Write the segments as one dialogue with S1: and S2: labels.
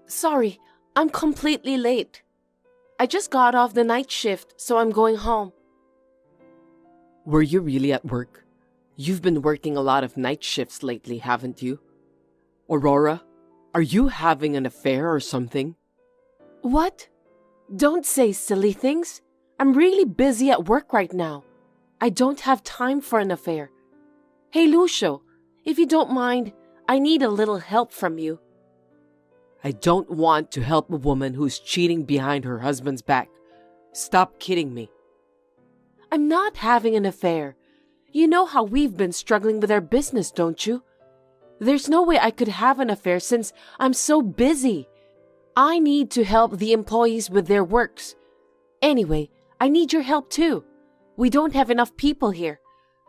S1: Sorry, I'm completely late. I just got off the night shift, so I'm going home.
S2: Were you really at work? You've been working a lot of night shifts lately, haven't you? Aurora, are you having an affair or something?
S1: What? Don't say silly things. I'm really busy at work right now. I don't have time for an affair. Hey, Lucio, if you don't mind, I need a little help from you.
S2: I don't want to help a woman who's cheating behind her husband's back. Stop kidding me.
S1: I'm not having an affair. You know how we've been struggling with our business, don't you? There's no way I could have an affair since I'm so busy. I need to help the employees with their works. Anyway, I need your help too. We don't have enough people here.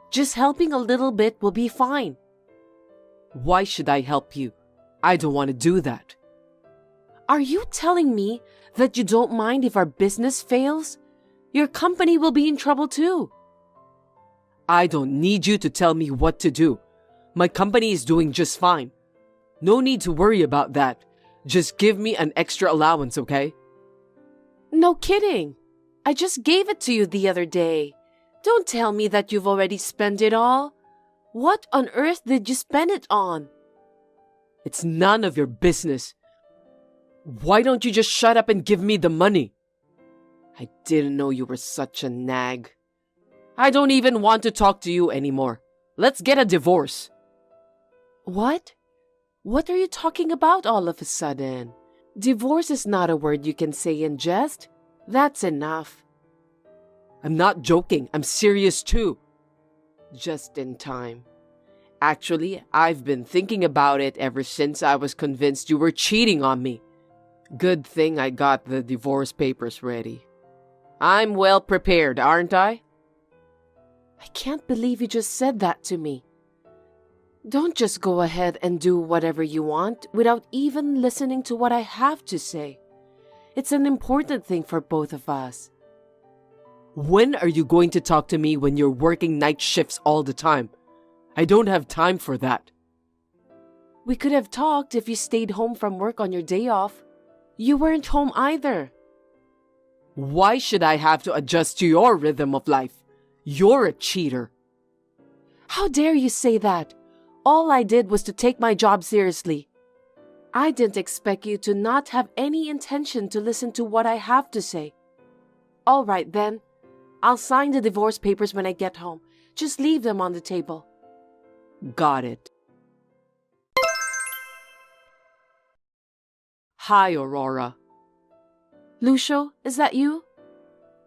S1: Just helping a little bit will be fine.
S2: Why should I help you? I don't want to do that.
S1: Are you telling me that you don't mind if our business fails? Your company will be in trouble too.
S2: I don't need you to tell me what to do. My company is doing just fine. No need to worry about that. Just give me an extra allowance, okay?
S1: No kidding. I just gave it to you the other day. Don't tell me that you've already spent it all. What on earth did you spend it on?
S2: It's none of your business. Why don't you just shut up and give me the money? I didn't know you were such a nag. I don't even want to talk to you anymore. Let's get a divorce.
S1: What? What are you talking about all of a sudden? Divorce is not a word you can say in jest. That's enough.
S2: I'm not joking. I'm serious too. Just in time. Actually, I've been thinking about it ever since I was convinced you were cheating on me. Good thing I got the divorce papers ready. I'm well prepared, aren't I?
S1: I can't believe you just said that to me. Don't just go ahead and do whatever you want without even listening to what I have to say. It's an important thing for both of us.
S2: When are you going to talk to me when you're working night shifts all the time? I don't have time for that.
S1: We could have talked if you stayed home from work on your day off. You weren't home either.
S2: Why should I have to adjust to your rhythm of life? You're a cheater.
S1: How dare you say that? All I did was to take my job seriously. I didn't expect you to not have any intention to listen to what I have to say. All right then. I'll sign the divorce papers when I get home. Just leave them on the table.
S2: Got it. Hi, Aurora.
S1: Lucio, is that you?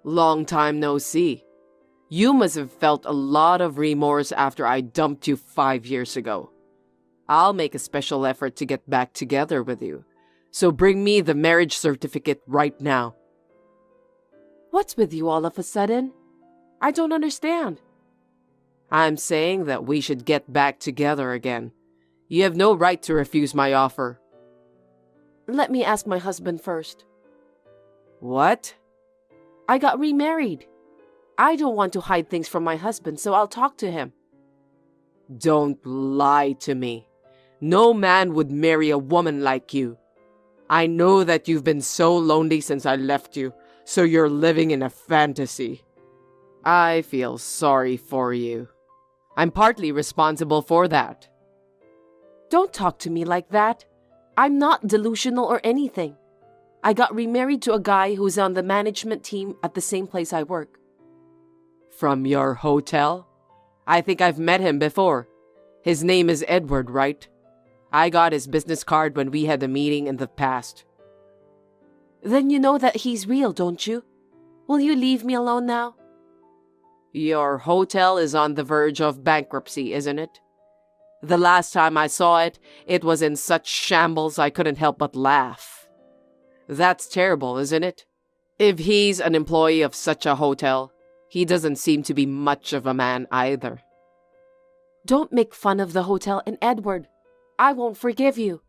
S2: Long time no see. You must have felt a lot of remorse after I dumped you 5 years ago. I'll make a special effort to get back together with you. So bring me the marriage certificate right now.
S1: What's with you all of a sudden? I don't understand.
S2: I'm saying that we should get back together again. You have no right to refuse my offer.
S1: Let me ask my husband first.
S2: What?
S1: I got remarried. I don't want to hide things from my husband, so I'll talk to him.
S2: Don't lie to me. No man would marry a woman like you. I know that you've been so lonely since I left you, so you're living in a fantasy. I feel sorry for you. I'm partly responsible for that.
S1: Don't talk to me like that. I'm not delusional or anything. I got remarried to a guy who's on the management team at the same place I work.
S2: From your hotel? I think I've met him before. His name is Edward, right? I got his business card when we had a meeting in the past.
S1: Then you know that he's real, don't you? Will you leave me alone now?
S2: Your hotel is on the verge of bankruptcy, isn't it? The last time I saw it, it was in such shambles I couldn't help but laugh. That's terrible, isn't it? If he's an employee of such a hotel, he doesn't seem to be much of a man either.
S1: Don't make fun of the hotel and Edward. I won't forgive you.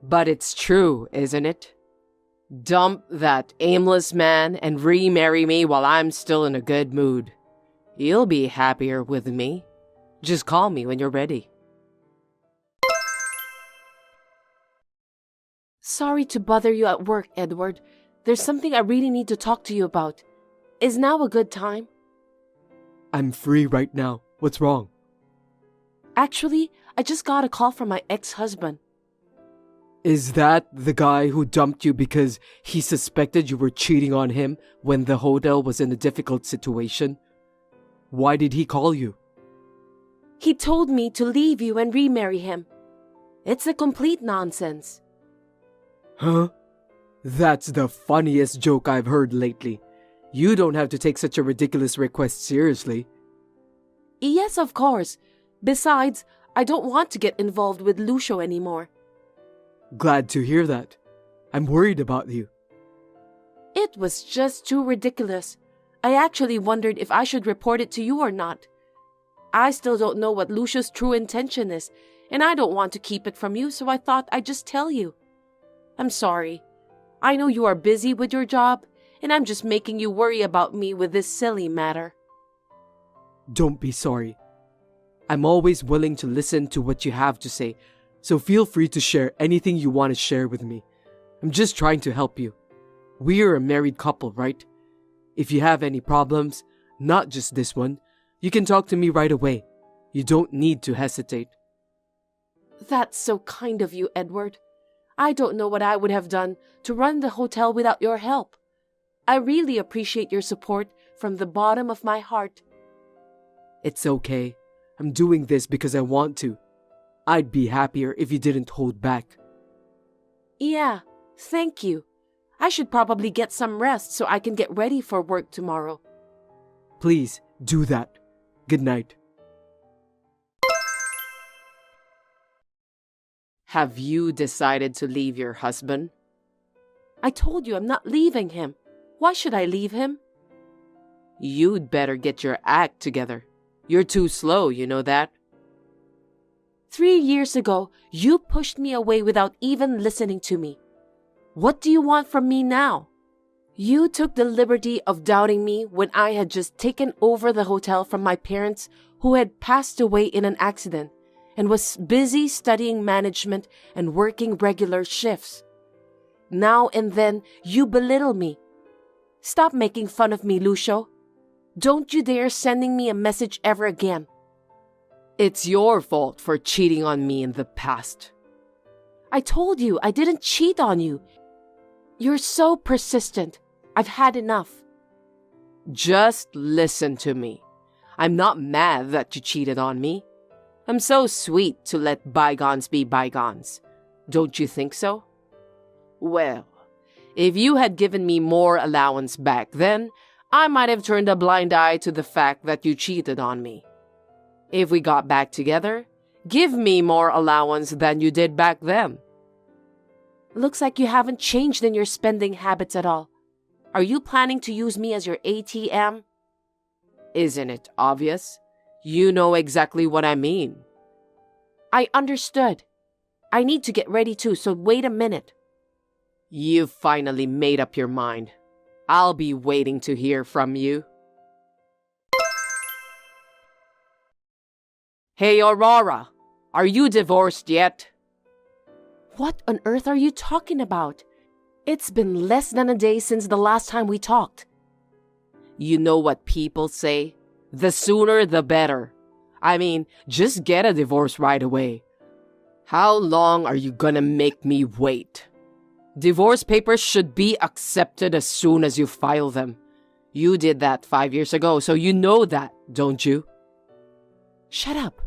S2: But it's true, isn't it? Dump that aimless man and remarry me while I'm still in a good mood. You'll be happier with me. Just call me when you're ready.
S1: Sorry to bother you at work, Edward. There's something I really need to talk to you about. Is now a good time?
S3: I'm free right now. What's wrong?
S1: Actually, I just got a call from my ex-husband.
S3: Is that the guy who dumped you because he suspected you were cheating on him when the hotel was in a difficult situation? Why did he call you?
S1: He told me to leave you and remarry him. It's a complete nonsense.
S3: Huh? That's the funniest joke I've heard lately. You don't have to take such a ridiculous request seriously.
S1: Yes, of course. Besides, I don't want to get involved with Lucio anymore.
S3: Glad to hear that. I'm worried about you.
S1: It was just too ridiculous. I actually wondered if I should report it to you or not. I still don't know what Lucio's true intention is, and I don't want to keep it from you, so I thought I'd just tell you. I'm sorry. I know you are busy with your job, and I'm just making you worry about me with this silly matter.
S3: Don't be sorry. I'm always willing to listen to what you have to say, so feel free to share anything you want to share with me. I'm just trying to help you. We're a married couple, right? If you have any problems, not just this one, you can talk to me right away. You don't need to hesitate.
S1: That's so kind of you, Edward. I don't know what I would have done to run the hotel without your help. I really appreciate your support from the bottom of my heart.
S3: It's okay. I'm doing this because I want to. I'd be happier if you didn't hold back.
S1: Yeah, thank you. I should probably get some rest so I can get ready for work tomorrow.
S3: Please, do that. Good night.
S2: Have you decided to leave your husband?
S1: I told you I'm not leaving him. Why should I leave him?
S2: You'd better get your act together. You're too slow, you know that?
S1: 3 years ago, you pushed me away without even listening to me. What do you want from me now? You took the liberty of doubting me when I had just taken over the hotel from my parents who had passed away in an accident and was busy studying management and working regular shifts. Now and then, you belittle me. Stop making fun of me, Lucio. Don't you dare sending me a message ever again.
S2: It's your fault for cheating on me in the past.
S1: I told you I didn't cheat on you. You're so persistent. I've had enough.
S2: Just listen to me. I'm not mad that you cheated on me. I'm so sweet to let bygones be bygones. Don't you think so? Well, if you had given me more allowance back then, I might have turned a blind eye to the fact that you cheated on me. If we got back together, give me more allowance than you did back then.
S1: Looks like you haven't changed in your spending habits at all. Are you planning to use me as your ATM?
S2: Isn't it obvious? You know exactly what I mean.
S1: I understood. I need to get ready too, so wait a minute.
S2: You've finally made up your mind. I'll be waiting to hear from you. Hey, Aurora, are you divorced yet?
S1: What on earth are you talking about? It's been less than a day since the last time we talked.
S2: You know what people say? The sooner the better. I mean, just get a divorce right away. How long are you gonna make me wait? Divorce papers should be accepted as soon as you file them. You did that 5 years ago, so you know that, don't you?
S1: Shut up.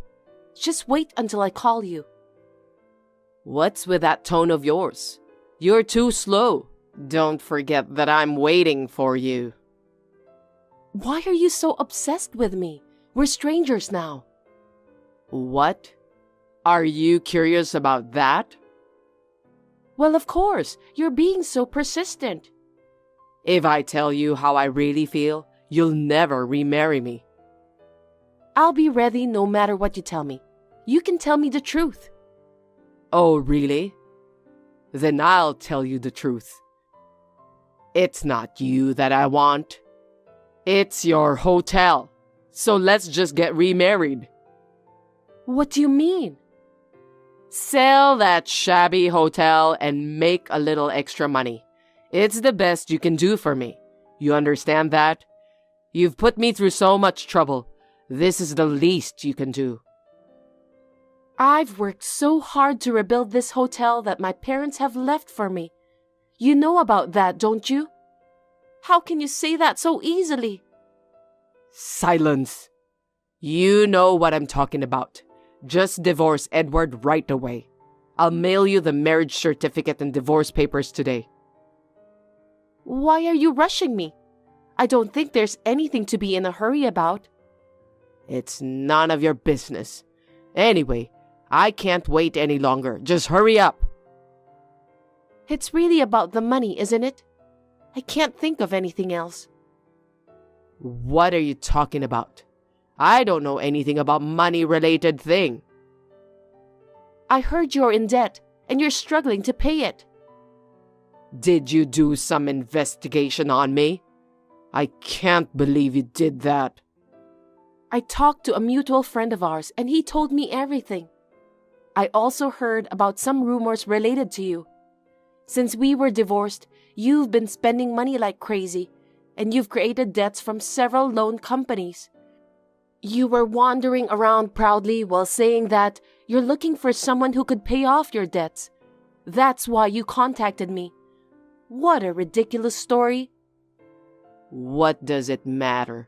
S1: Just wait until I call you.
S2: What's with that tone of yours? You're too slow. Don't forget that I'm waiting for you.
S1: Why are you so obsessed with me? We're strangers now.
S2: What? Are you curious about that?
S1: Well, of course. You're being so persistent.
S2: If I tell you how I really feel, you'll never remarry me.
S1: I'll be ready no matter what you tell me. You can tell me the truth.
S2: Oh, really? Then I'll tell you the truth. It's not you that I want. It's your hotel. So let's just get remarried.
S1: What do you mean?
S2: Sell that shabby hotel and make a little extra money. It's the best you can do for me. You understand that? You've put me through so much trouble. This is the least you can do.
S1: I've worked so hard to rebuild this hotel that my parents have left for me. You know about that, don't you? How can you say that so easily?
S3: Silence.
S2: You know what I'm talking about. Just divorce Edward right away. I'll mail you the marriage certificate and divorce papers today.
S1: Why are you rushing me? I don't think there's anything to be in a hurry about.
S2: It's none of your business. Anyway, I can't wait any longer. Just hurry up.
S1: It's really about the money, isn't it? I can't think of anything else.
S2: What are you talking about? I don't know anything about money-related thing.
S1: I heard you're in debt and you're struggling to pay it.
S2: Did you do some investigation on me? I can't believe you did that.
S1: I talked to a mutual friend of ours and he told me everything. I also heard about some rumors related to you. Since we were divorced, you've been spending money like crazy, and you've created debts from several loan companies. You were wandering around proudly while saying that you're looking for someone who could pay off your debts. That's why you contacted me. What a ridiculous story.
S2: What does it matter?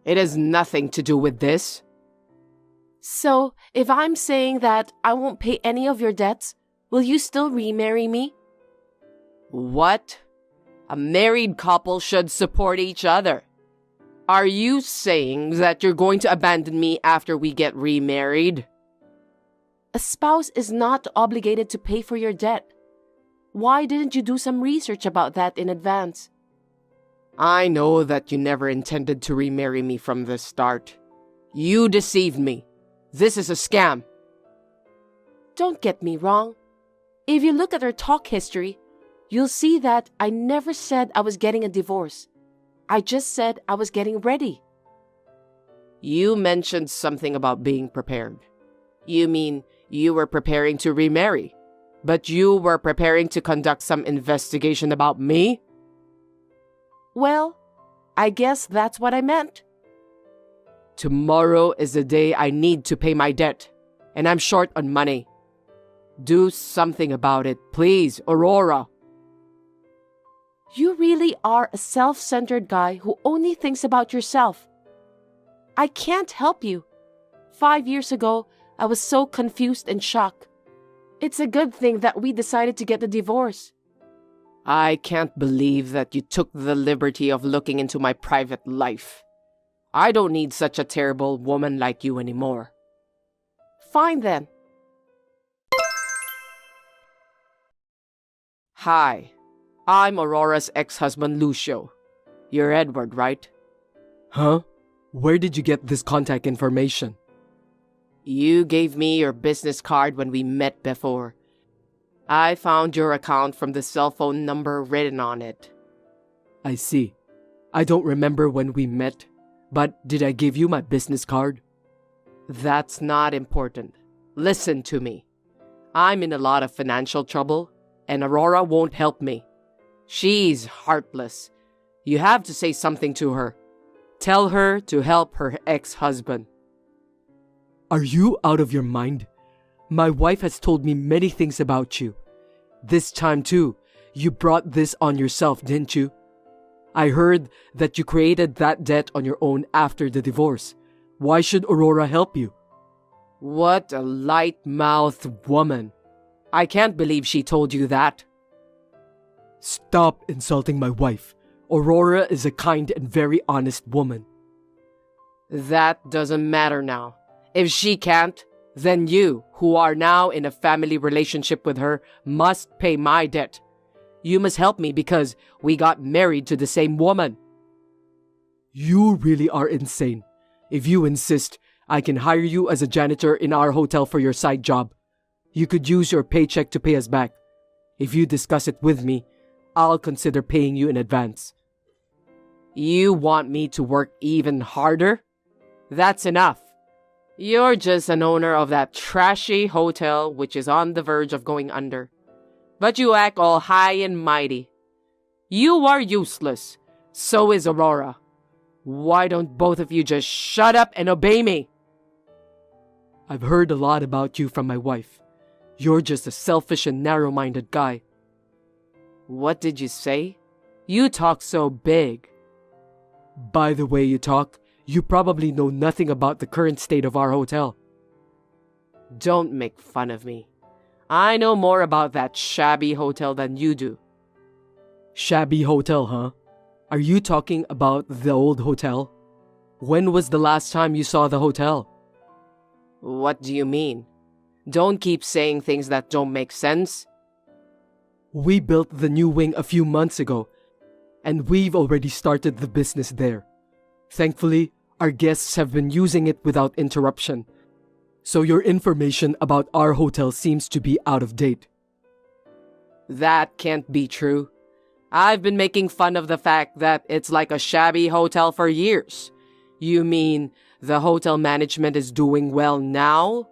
S2: It has nothing to do with this.
S1: So, if I'm saying that I won't pay any of your debts, will you still remarry me?
S2: What? A married couple should support each other. Are you saying that you're going to abandon me after we get remarried?
S1: A spouse is not obligated to pay for your debt. Why didn't you do some research about that in advance?
S2: I know that you never intended to remarry me from the start. You deceived me. This is a scam.
S1: Don't get me wrong. If you look at our talk history, you'll see that I never said I was getting a divorce. I just said I was getting ready.
S2: You mentioned something about being prepared. You mean you were preparing to remarry, but you were preparing to conduct some investigation about me?
S1: Well, I guess that's what I meant.
S2: Tomorrow is the day I need to pay my debt, and I'm short on money. Do something about it, please, Aurora.
S1: You really are a self-centered guy who only thinks about yourself. I can't help you. 5 years ago, I was so confused and shocked. It's a good thing that we decided to get a divorce.
S2: I can't believe that you took the liberty of looking into my private life. I don't need such a terrible woman like you anymore.
S1: Fine then.
S2: Hi, I'm Aurora's ex-husband Lucio. You're Edward, right?
S3: Huh? Where did you get this contact information?
S2: You gave me your business card when we met before. I found your account from the cell phone number written on it.
S3: I see. I don't remember when we met, but did I give you my business card?
S2: That's not important. Listen to me. I'm in a lot of financial trouble, and Aurora won't help me. She's heartless. You have to say something to her. Tell her to help her ex-husband.
S3: Are you out of your mind? My wife has told me many things about you. This time too, you brought this on yourself, didn't you? I heard that you created that debt on your own after the divorce. Why should Aurora help you?
S2: What a light-mouthed woman. I can't believe she told you that.
S3: Stop insulting my wife. Aurora is a kind and very honest woman.
S2: That doesn't matter now. If she can't, then you, who are now in a family relationship with her, must pay my debt. You must help me because we got married to the same woman.
S3: You really are insane. If you insist, I can hire you as a janitor in our hotel for your side job. You could use your paycheck to pay us back. If you discuss it with me, I'll consider paying you in advance.
S2: You want me to work even harder? That's enough. You're just an owner of that trashy hotel which is on the verge of going under. But you act all high and mighty. You are useless. So is Aurora. Why don't both of you just shut up and obey me?
S3: I've heard a lot about you from my wife. You're just a selfish and narrow-minded guy.
S2: What did you say? You talk so big.
S3: By the way you talk, you probably know nothing about the current state of our hotel.
S2: Don't make fun of me. I know more about that shabby hotel than you do.
S3: Shabby hotel, huh? Are you talking about the old hotel? When was the last time you saw the hotel?
S2: What do you mean? Don't keep saying things that don't make sense.
S3: We built the new wing a few months ago, and we've already started the business there. Thankfully, our guests have been using it without interruption. So your information about our hotel seems to be out of date.
S2: That can't be true. I've been making fun of the fact that it's like a shabby hotel for years. You mean the hotel management is doing well now?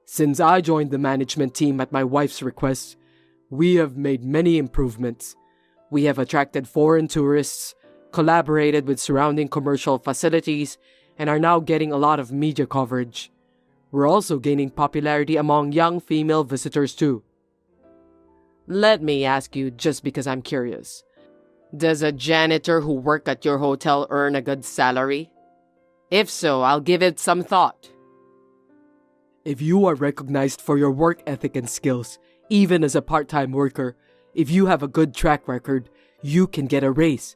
S3: Since I joined the management team at my wife's request, we have made many improvements. We have attracted foreign tourists, collaborated with surrounding commercial facilities, and are now getting a lot of media coverage. We're also gaining popularity among young female visitors too.
S2: Let me ask you just because I'm curious. Does a janitor who works at your hotel earn a good salary? If so, I'll give it some thought.
S3: If you are recognized for your work ethic and skills, even as a part-time worker, if you have a good track record, you can get a raise.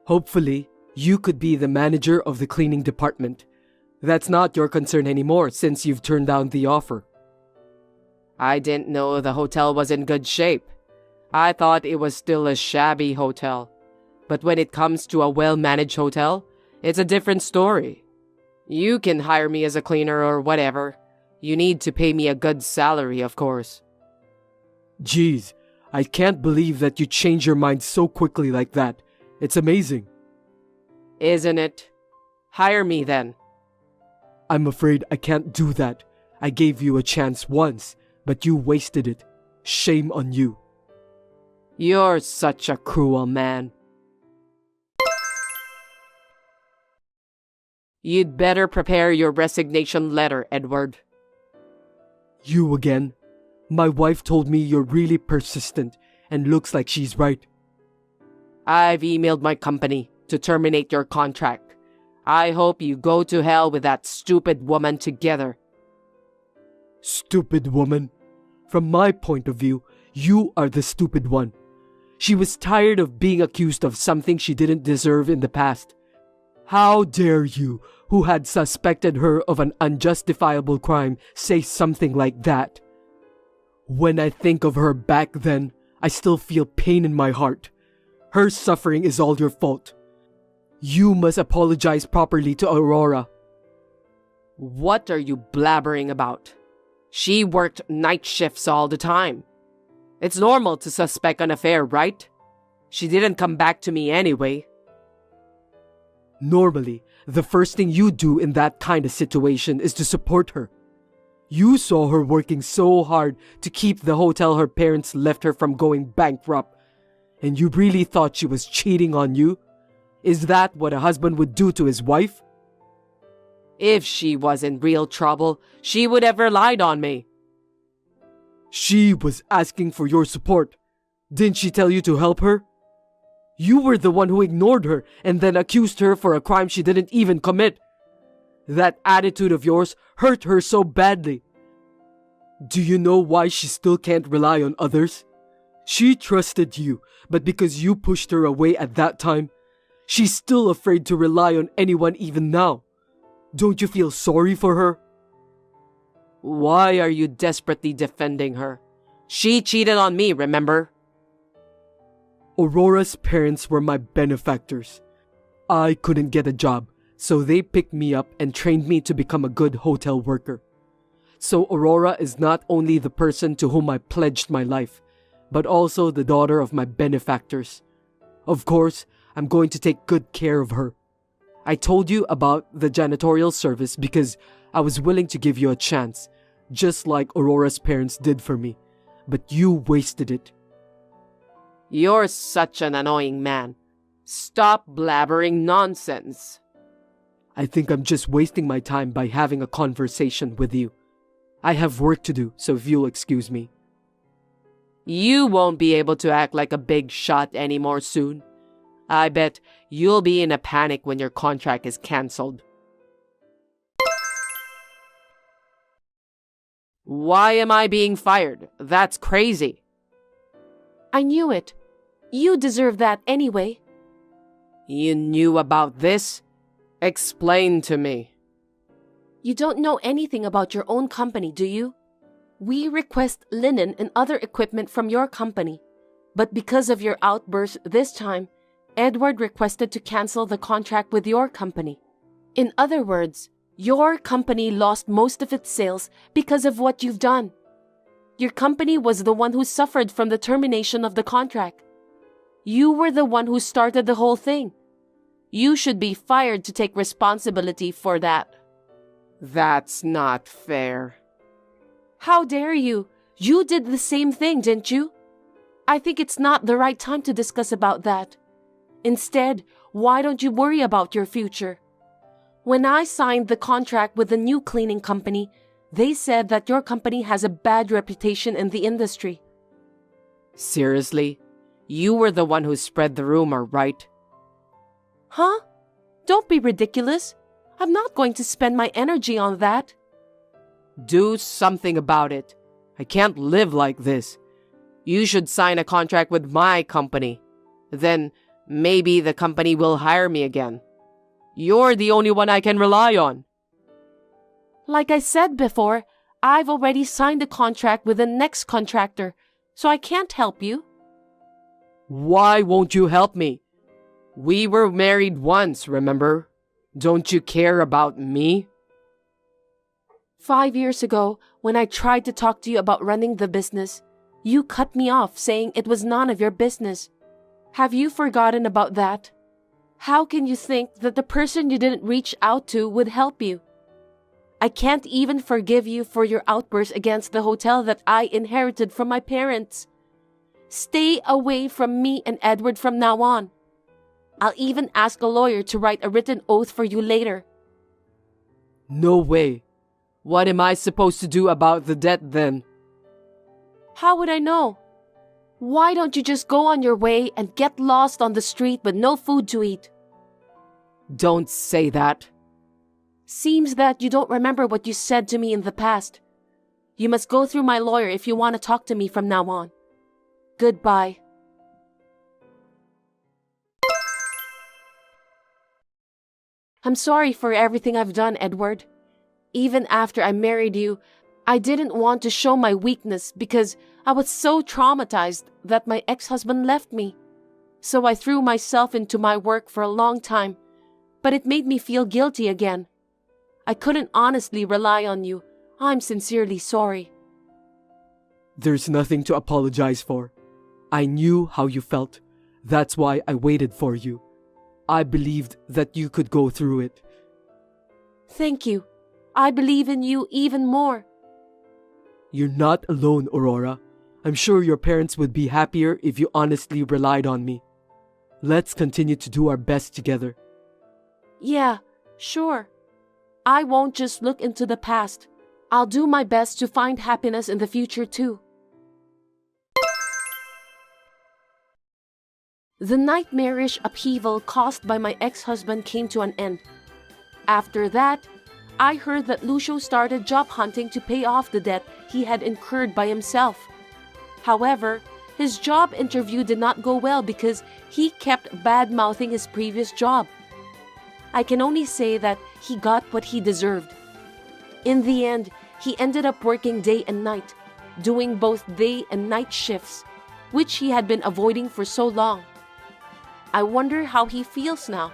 S3: Hopefully, you could be the manager of the cleaning department. That's not your concern anymore since you've turned down the offer.
S2: I didn't know the hotel was in good shape. I thought it was still a shabby hotel. But when it comes to a well-managed hotel, it's a different story. You can hire me as a cleaner or whatever. You need to pay me a good salary, of course.
S3: Geez, I can't believe that you changed your mind so quickly like that. It's amazing.
S2: Isn't it? Hire me then.
S3: I'm afraid I can't do that. I gave you a chance once, but you wasted it. Shame on you.
S2: You're such a cruel man. You'd better prepare your resignation letter, Edward.
S3: You again? My wife told me you're really persistent, and looks like she's right.
S2: I've emailed my company to terminate your contract. I hope you go to hell with that stupid woman together.
S3: Stupid woman? From my point of view, you are the stupid one. She was tired of being accused of something she didn't deserve in the past. How dare you, who had suspected her of an unjustifiable crime, say something like that? When I think of her back then, I still feel pain in my heart. Her suffering is all your fault. You must apologize properly to Aurora.
S2: What are you blabbering about? She worked night shifts all the time. It's normal to suspect an affair, right? She didn't come back to me anyway.
S3: Normally, the first thing you do in that kind of situation is to support her. You saw her working so hard to keep the hotel her parents left her from going bankrupt, and you really thought she was cheating on you? Is that what a husband would do to his wife?
S2: If she was in real trouble, she would have relied on me.
S3: She was asking for your support. Didn't she tell you to help her? You were the one who ignored her and then accused her for a crime she didn't even commit. That attitude of yours hurt her so badly. Do you know why she still can't rely on others? She trusted you, but because you pushed her away at that time, she's still afraid to rely on anyone even now. Don't you feel sorry for her?
S2: Why are you desperately defending her? She cheated on me, remember?
S3: Aurora's parents were my benefactors. I couldn't get a job, so they picked me up and trained me to become a good hotel worker. So Aurora is not only the person to whom I pledged my life, but also the daughter of my benefactors. Of course, I'm going to take good care of her. I told you about the janitorial service because I was willing to give you a chance, just like Aurora's parents did for me. But you wasted it.
S2: You're such an annoying man. Stop blabbering nonsense.
S3: I think I'm just wasting my time by having a conversation with you. I have work to do, so if you'll excuse me.
S2: You won't be able to act like a big shot anymore soon. I bet you'll be in a panic when your contract is cancelled. Why am I being fired? That's crazy.
S1: I knew it. You deserve that anyway.
S2: You knew about this? Explain to me.
S1: You don't know anything about your own company, do you? We request linen and other equipment from your company. But because of your outburst this time, Edward requested to cancel the contract with your company. In other words, your company lost most of its sales because of what you've done. Your company was the one who suffered from the termination of the contract. You were the one who started the whole thing. You should be fired to take responsibility for that.
S2: That's not fair.
S1: How dare you? You did the same thing, didn't you? I think it's not the right time to discuss about that. Instead, why don't you worry about your future? When I signed the contract with the new cleaning company, they said that your company has a bad reputation in the industry.
S2: Seriously? You were the one who spread the rumor, right?
S1: Huh? Don't be ridiculous. I'm not going to spend my energy on that.
S2: Do something about it. I can't live like this. You should sign a contract with my company. Then maybe the company will hire me again. You're the only one I can rely on.
S1: Like I said before, I've already signed a contract with the next contractor, so I can't help you.
S2: Why won't you help me? We were married once, remember? Don't you care about me?
S1: 5 years ago, when I tried to talk to you about running the business, you cut me off saying it was none of your business. Have you forgotten about that? How can you think that the person you didn't reach out to would help you? I can't even forgive you for your outburst against the hotel that I inherited from my parents. Stay away from me and Edward from now on. I'll even ask a lawyer to write a written oath for you later.
S2: No way. What am I supposed to do about the debt then?
S1: How would I know? Why don't you just go on your way and get lost on the street with no food to eat?
S2: Don't say that.
S1: Seems that you don't remember what you said to me in the past. You must go through my lawyer if you want to talk to me from now on. Goodbye. I'm sorry for everything I've done, Edward. Even after I married you, I didn't want to show my weakness because I was so traumatized that my ex-husband left me. So I threw myself into my work for a long time, but it made me feel guilty again. I couldn't honestly rely on you. I'm sincerely sorry.
S3: There's nothing to apologize for. I knew how you felt. That's why I waited for you. I believed that you could go through it.
S1: Thank you. I believe in you even more.
S3: You're not alone, Aurora. I'm sure your parents would be happier if you honestly relied on me. Let's continue to do our best together.
S1: Yeah, sure. I won't just look into the past. I'll do my best to find happiness in the future too. The nightmarish upheaval caused by my ex-husband came to an end. After that, I heard that Lucio started job hunting to pay off the debt he had incurred by himself. However, his job interview did not go well because he kept bad-mouthing his previous job. I can only say that he got what he deserved. In the end, he ended up working day and night, doing both day and night shifts, which he had been avoiding for so long. I wonder how he feels now,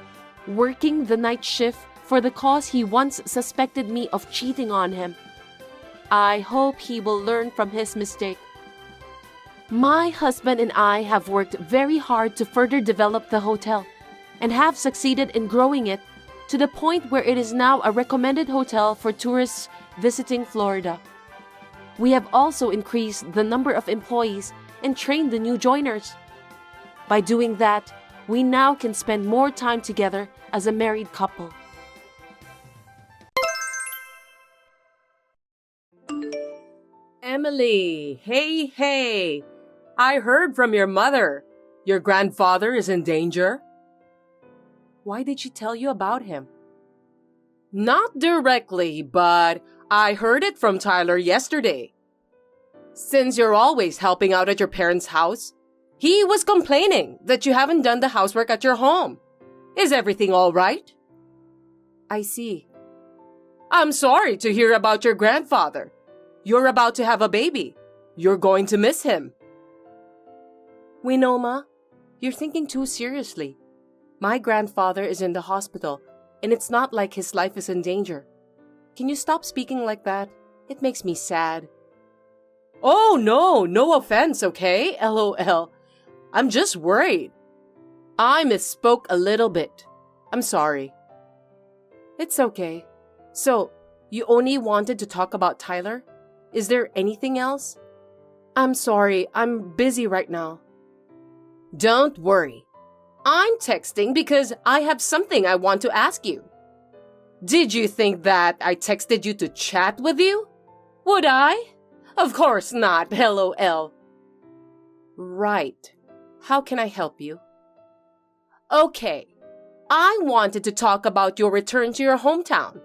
S1: working the night shift for the cause he once suspected me of cheating on him. I hope he will learn from his mistake. My husband and I have worked very hard to further develop the hotel and have succeeded in growing it, to the point where it is now a recommended hotel for tourists visiting Florida. We have also increased the number of employees and trained the new joiners. By doing that, we now can spend more time together as a married couple.
S2: Emily, hey. I heard from your mother. Your grandfather is in danger.
S1: Why did she tell you about him?
S2: Not directly, but I heard it from Tyler yesterday. Since you're always helping out at your parents' house, he was complaining that you haven't done the housework at your home. Is everything all right?
S1: I see.
S2: I'm sorry to hear about your grandfather. You're about to have a baby. You're going to miss him.
S1: Winoma, you're thinking too seriously. My grandfather is in the hospital, and it's not like his life is in danger. Can you stop speaking like that? It makes me sad.
S2: Oh, no offense, okay? LOL. I'm just worried. I misspoke a little bit. I'm sorry.
S1: It's okay. So, you only wanted to talk about Tyler? Is there anything else? I'm sorry, I'm busy right now.
S2: Don't worry. I'm texting because I have something I want to ask you. Did you think that I texted you to chat with you? Would I? Of course not, LOL.
S1: Right. How can I help you?
S2: Okay. I wanted to talk about your return to your hometown.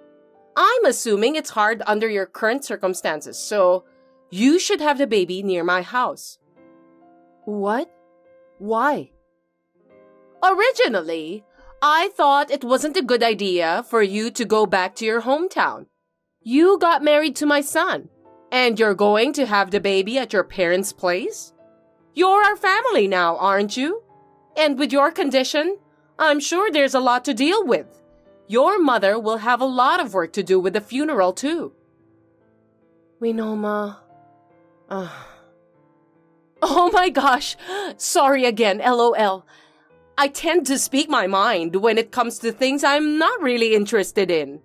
S2: I'm assuming it's hard under your current circumstances, so you should have the baby near my house.
S1: What? Why?
S2: Originally, I thought it wasn't a good idea for you to go back to your hometown. You got married to my son, and you're going to have the baby at your parents' place? You're our family now, aren't you? And with your condition, I'm sure there's a lot to deal with. Your mother will have a lot of work to do with the funeral, too.
S1: Winoma.
S2: Oh my gosh! Sorry again, LOL. I tend to speak my mind when it comes to things I'm not really interested in.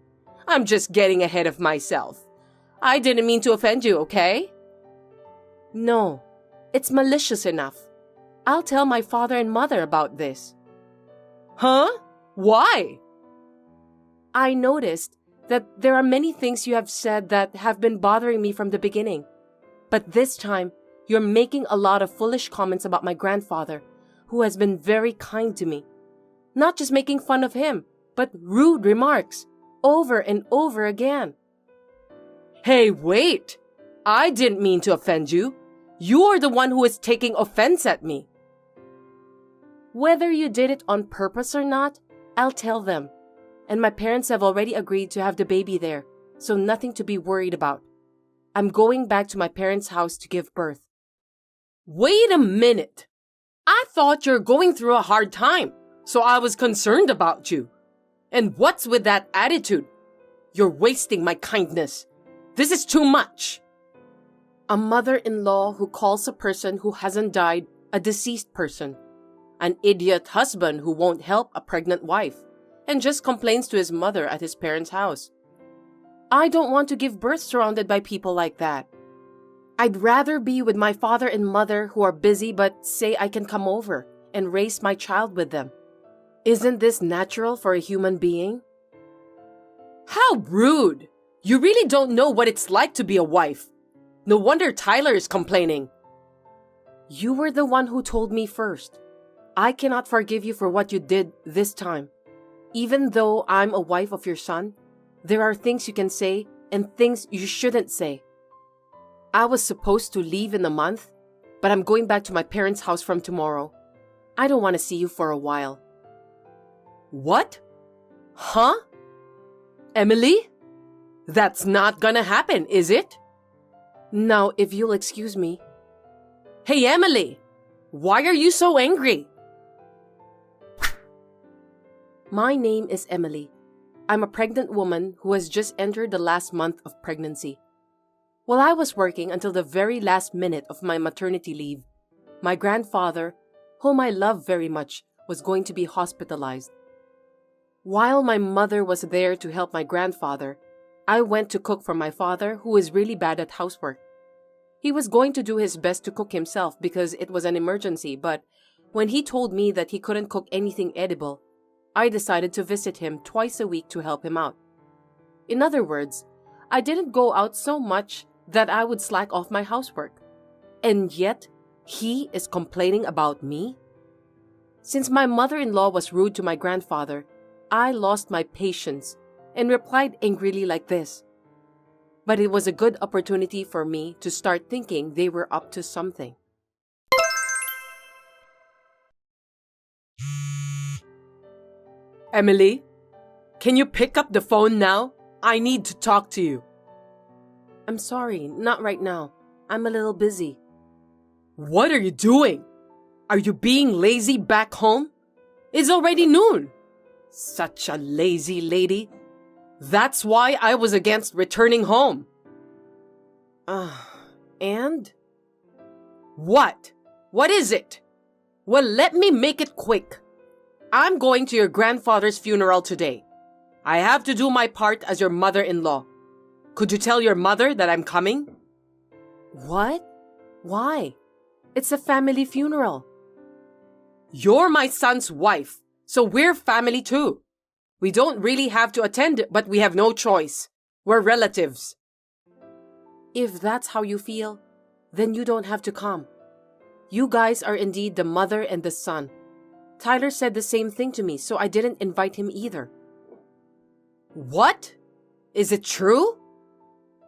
S2: I'm just getting ahead of myself. I didn't mean to offend you, okay?
S1: No, it's malicious enough. I'll tell my father and mother about this.
S2: Huh? Why?
S1: I noticed that there are many things you have said that have been bothering me from the beginning. But this time, you're making a lot of foolish comments about my grandfather, who has been very kind to me. Not just making fun of him, but rude remarks, over and over again.
S2: Hey, wait! I didn't mean to offend you. You're the one who is taking offense at me.
S1: Whether you did it on purpose or not, I'll tell them. And my parents have already agreed to have the baby there, so nothing to be worried about. I'm going back to my parents' house to give birth.
S2: Wait a minute! I thought you're going through a hard time, so I was concerned about you. And what's with that attitude? You're wasting my kindness. This is too much.
S1: A mother-in-law who calls a person who hasn't died a deceased person.
S2: An idiot husband who won't help a pregnant wife and just complains to his mother at his parents' house.
S1: I don't want to give birth surrounded by people like that. I'd rather be with my father and mother who are busy but say I can come over and raise my child with them. Isn't this natural for a human being?
S2: How rude! You really don't know what it's like to be a wife. No wonder Tyler is complaining.
S1: You were the one who told me first. I cannot forgive you for what you did this time. Even though I'm a wife of your son, there are things you can say and things you shouldn't say. I was supposed to leave in a month, but I'm going back to my parents' house from tomorrow. I don't want to see you for a while.
S2: What? Huh? Emily? That's not gonna happen, is it?
S1: Now, if you'll excuse me.
S2: Hey, Emily! Why are you so angry?
S1: My name is Emily. I'm a pregnant woman who has just entered the last month of pregnancy. While I was working until the very last minute of my maternity leave, my grandfather, whom I love very much, was going to be hospitalized. While my mother was there to help my grandfather, I went to cook for my father, who is really bad at housework. He was going to do his best to cook himself because it was an emergency, but when he told me that he couldn't cook anything edible, I decided to visit him twice a week to help him out. In other words, I didn't go out so much that I would slack off my housework. And yet, he is complaining about me? Since my mother-in-law was rude to my grandfather, I lost my patience and replied angrily like this. But it was a good opportunity for me to start thinking they were up to something.
S3: Emily, can you pick up the phone now? I need to talk to you.
S1: I'm sorry, not right now. I'm a little busy.
S3: What are you doing? Are you being lazy back home? It's already noon. Such a lazy lady. That's why I was against returning home.
S1: And?
S3: What? What is it? Well, let me make it quick. I'm going to your grandfather's funeral today. I have to do my part as your mother-in-law. Could you tell your mother that I'm coming?
S1: What? Why? It's a family funeral.
S3: You're my son's wife, so we're family too. We don't really have to attend, but we have no choice. We're relatives.
S1: If that's how you feel, then you don't have to come. You guys are indeed the mother and the son. Tyler said the same thing to me, so I didn't invite him either.
S3: What? Is it true?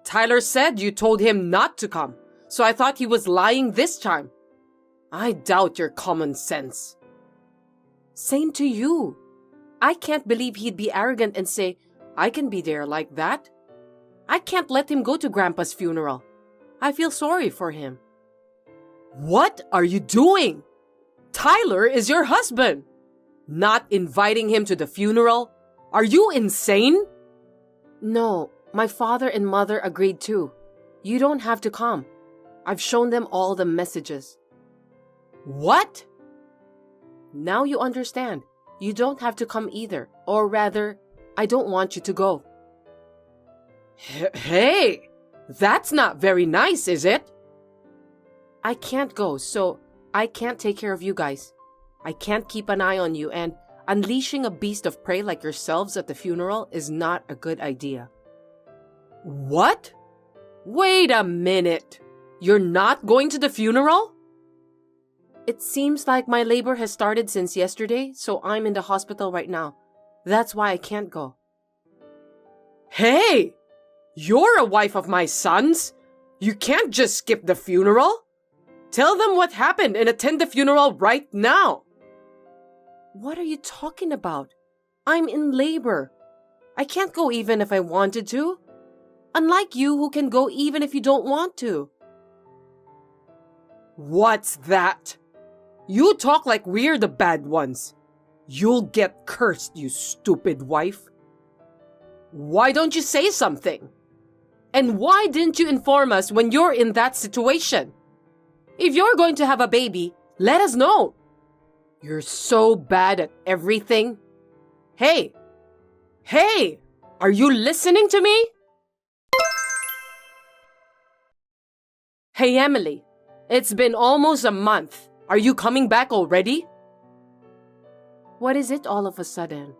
S3: Tyler said you told him not to come, so I thought he was lying this time. I doubt your common sense.
S1: Same to you. I can't believe he'd be arrogant and say, I can be there like that. I can't let him go to Grandpa's funeral. I feel sorry for him.
S3: What are you doing? Tyler is your husband. Not inviting him to the funeral? Are you insane?
S1: No, my father and mother agreed too. You don't have to come. I've shown them all the messages.
S3: What?
S1: Now you understand. You don't have to come either. Or rather, I don't want you to go.
S3: Hey, that's not very nice, is it?
S1: I can't go, so I can't take care of you guys. I can't keep an eye on you, and unleashing a beast of prey like yourselves at the funeral is not a good idea.
S3: What? Wait a minute. You're not going to the funeral?
S1: It seems like my labor has started since yesterday, so I'm in the hospital right now. That's why I can't go.
S3: Hey! You're a wife of my son's. You can't just skip the funeral. Tell them what happened and attend the funeral right now.
S1: What are you talking about? I'm in labor. I can't go even if I wanted to. Unlike you who can go even if you don't want to.
S3: What's that? You talk like we're the bad ones. You'll get cursed, you stupid wife. Why don't you say something? And why didn't you inform us when you're in that situation? If you're going to have a baby, let us know. You're so bad at everything. Hey! Hey! Are you listening to me? Hey, Emily. It's been almost a month. Are you coming back already?
S1: What is it all of a sudden?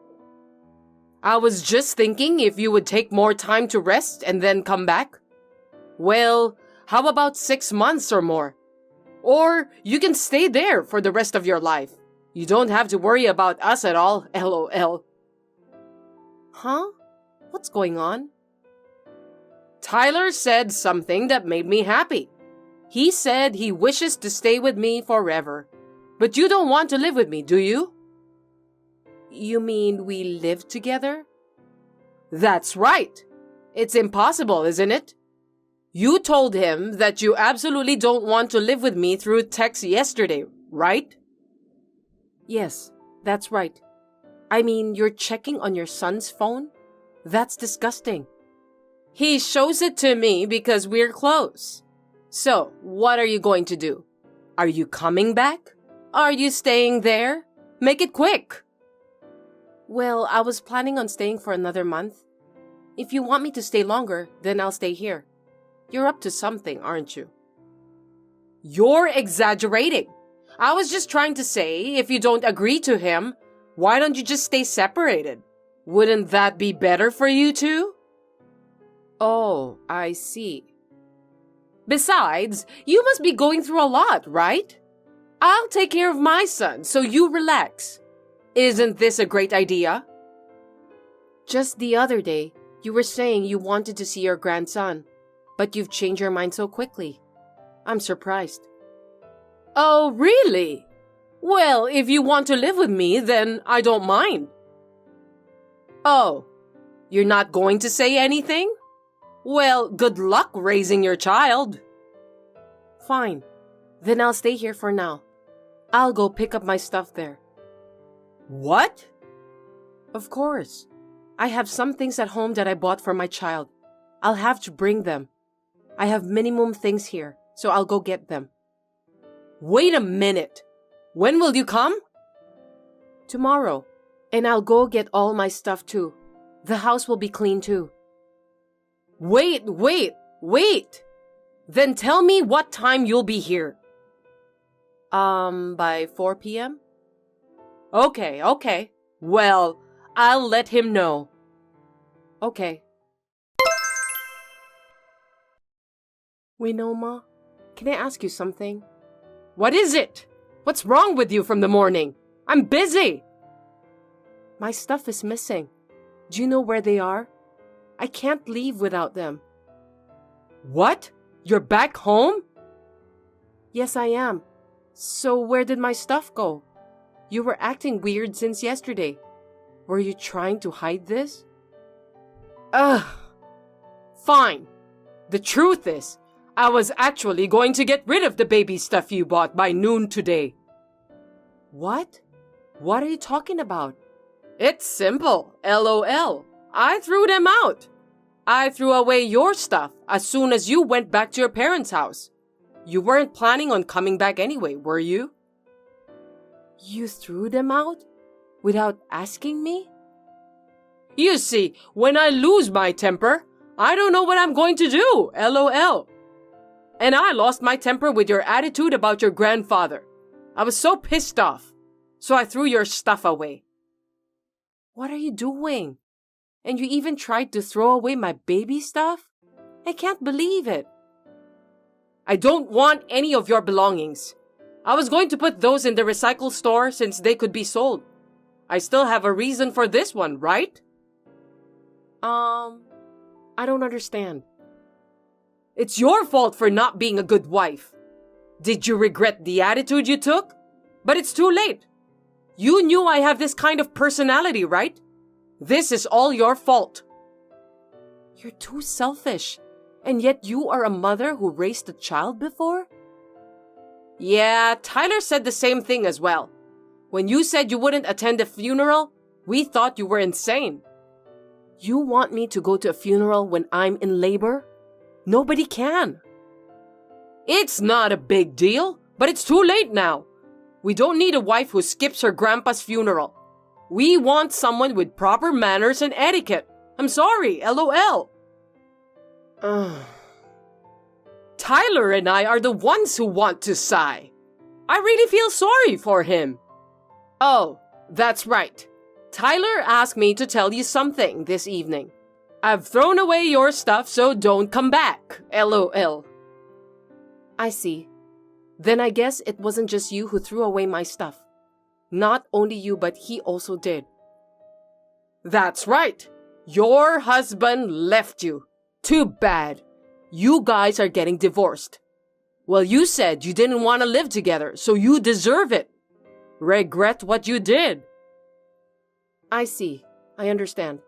S3: I was just thinking if you would take more time to rest and then come back. Well, how about 6 months or more? Or you can stay there for the rest of your life. You don't have to worry about us at all, LOL.
S1: Huh? What's going on?
S3: Tyler said something that made me happy. He said he wishes to stay with me forever. But you don't want to live with me, do you?
S1: You mean we live together?
S3: That's right. It's impossible, isn't it? You told him that you absolutely don't want to live with me through text yesterday, right?
S1: Yes, that's right. I mean, you're checking on your son's phone? That's disgusting.
S3: He shows it to me because we're close. So, what are you going to do? Are you coming back? Are you staying there? Make it quick.
S1: Well, I was planning on staying for another month. If you want me to stay longer, then I'll stay here. You're up to something, aren't you?
S2: You're exaggerating. I was just trying to say, if you don't agree to him, why don't you just stay separated? Wouldn't that be better for you two?
S1: Oh, I see.
S2: Besides, you must be going through a lot, right? I'll take care of my son, so you relax. Isn't this a great idea?
S1: Just the other day, you were saying you wanted to see your grandson, but you've changed your mind so quickly. I'm surprised.
S2: Oh, really? Well, if you want to live with me, then I don't mind. Oh, you're not going to say anything? Well, good luck raising your child.
S1: Fine. Then I'll stay here for now. I'll go pick up my stuff there.
S2: What?
S1: Of course. I have some things at home that I bought for my child. I'll have to bring them. I have minimum things here, so I'll go get them.
S2: Wait a minute. When will you come?
S1: Tomorrow. And I'll go get all my stuff too. The house will be clean too.
S2: Wait. Then tell me what time you'll be here.
S1: By 4 p.m.?
S2: Okay. Well, I'll let him know.
S1: Okay. Wait, no, Ma. Can I ask you something?
S2: What is it? What's wrong with you from the morning? I'm busy.
S1: My stuff is missing. Do you know where they are? I can't leave without them.
S2: What? You're back home?
S1: Yes, I am. So where did my stuff go? You were acting weird since yesterday. Were you trying to hide this?
S2: Fine. The truth is, I was actually going to get rid of the baby stuff you bought by noon today.
S1: What? What are you talking about?
S2: It's simple. LOL. I threw them out. I threw away your stuff as soon as you went back to your parents' house. You weren't planning on coming back anyway, were you?
S1: You threw them out? Without asking me?
S2: You see, when I lose my temper, I don't know what I'm going to do. LOL. And I lost my temper with your attitude about your grandfather. I was so pissed off. So I threw your stuff away.
S1: What are you doing? And you even tried to throw away my baby stuff? I can't believe it.
S2: I don't want any of your belongings. I was going to put those in the recycle store since they could be sold. I still have a reason for this one, right?
S1: I don't understand.
S2: It's your fault for not being a good wife. Did you regret the attitude you took? But it's too late. You knew I have this kind of personality, right? This is all your fault.
S1: You're too selfish. And yet you are a mother who raised a child before?
S2: Yeah, Tyler said the same thing as well. When you said you wouldn't attend the funeral, we thought you were insane.
S1: You want me to go to a funeral when I'm in labor? Nobody can.
S2: It's not a big deal, but it's too late now. We don't need a wife who skips her grandpa's funeral. We want someone with proper manners and etiquette. I'm sorry, LOL. Tyler and I are the ones who want to sigh. I really feel sorry for him. Oh, that's right. Tyler asked me to tell you something this evening. I've thrown away your stuff, so don't come back. LOL.
S1: I see. Then I guess it wasn't just you who threw away my stuff. Not only you, but he also did.
S2: That's right. Your husband left you. Too bad. You guys are getting divorced. Well, you said you didn't want to live together, so you deserve it. Regret what you did.
S1: I see. I understand.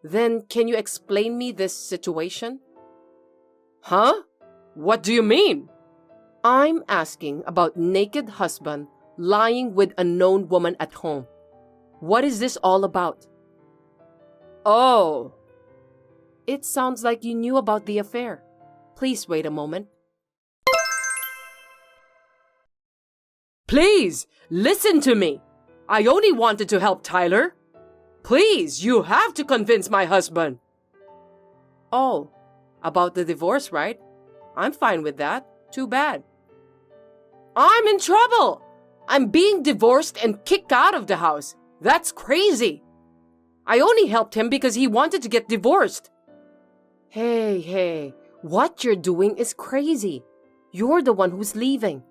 S1: Then can you explain me this situation?
S2: Huh? What do you mean?
S1: I'm asking about naked husband lying with unknown woman at home. What is this all about?
S2: Oh.
S1: It sounds like you knew about the affair. Please wait a moment.
S2: Please, listen to me. I only wanted to help Tyler. Please, you have to convince my husband. Oh, about the divorce, right? I'm fine with that. Too bad. I'm in trouble. I'm being divorced and kicked out of the house. That's crazy. I only helped him because he wanted to get divorced.
S1: Hey, what you're doing is crazy. You're the one who's leaving.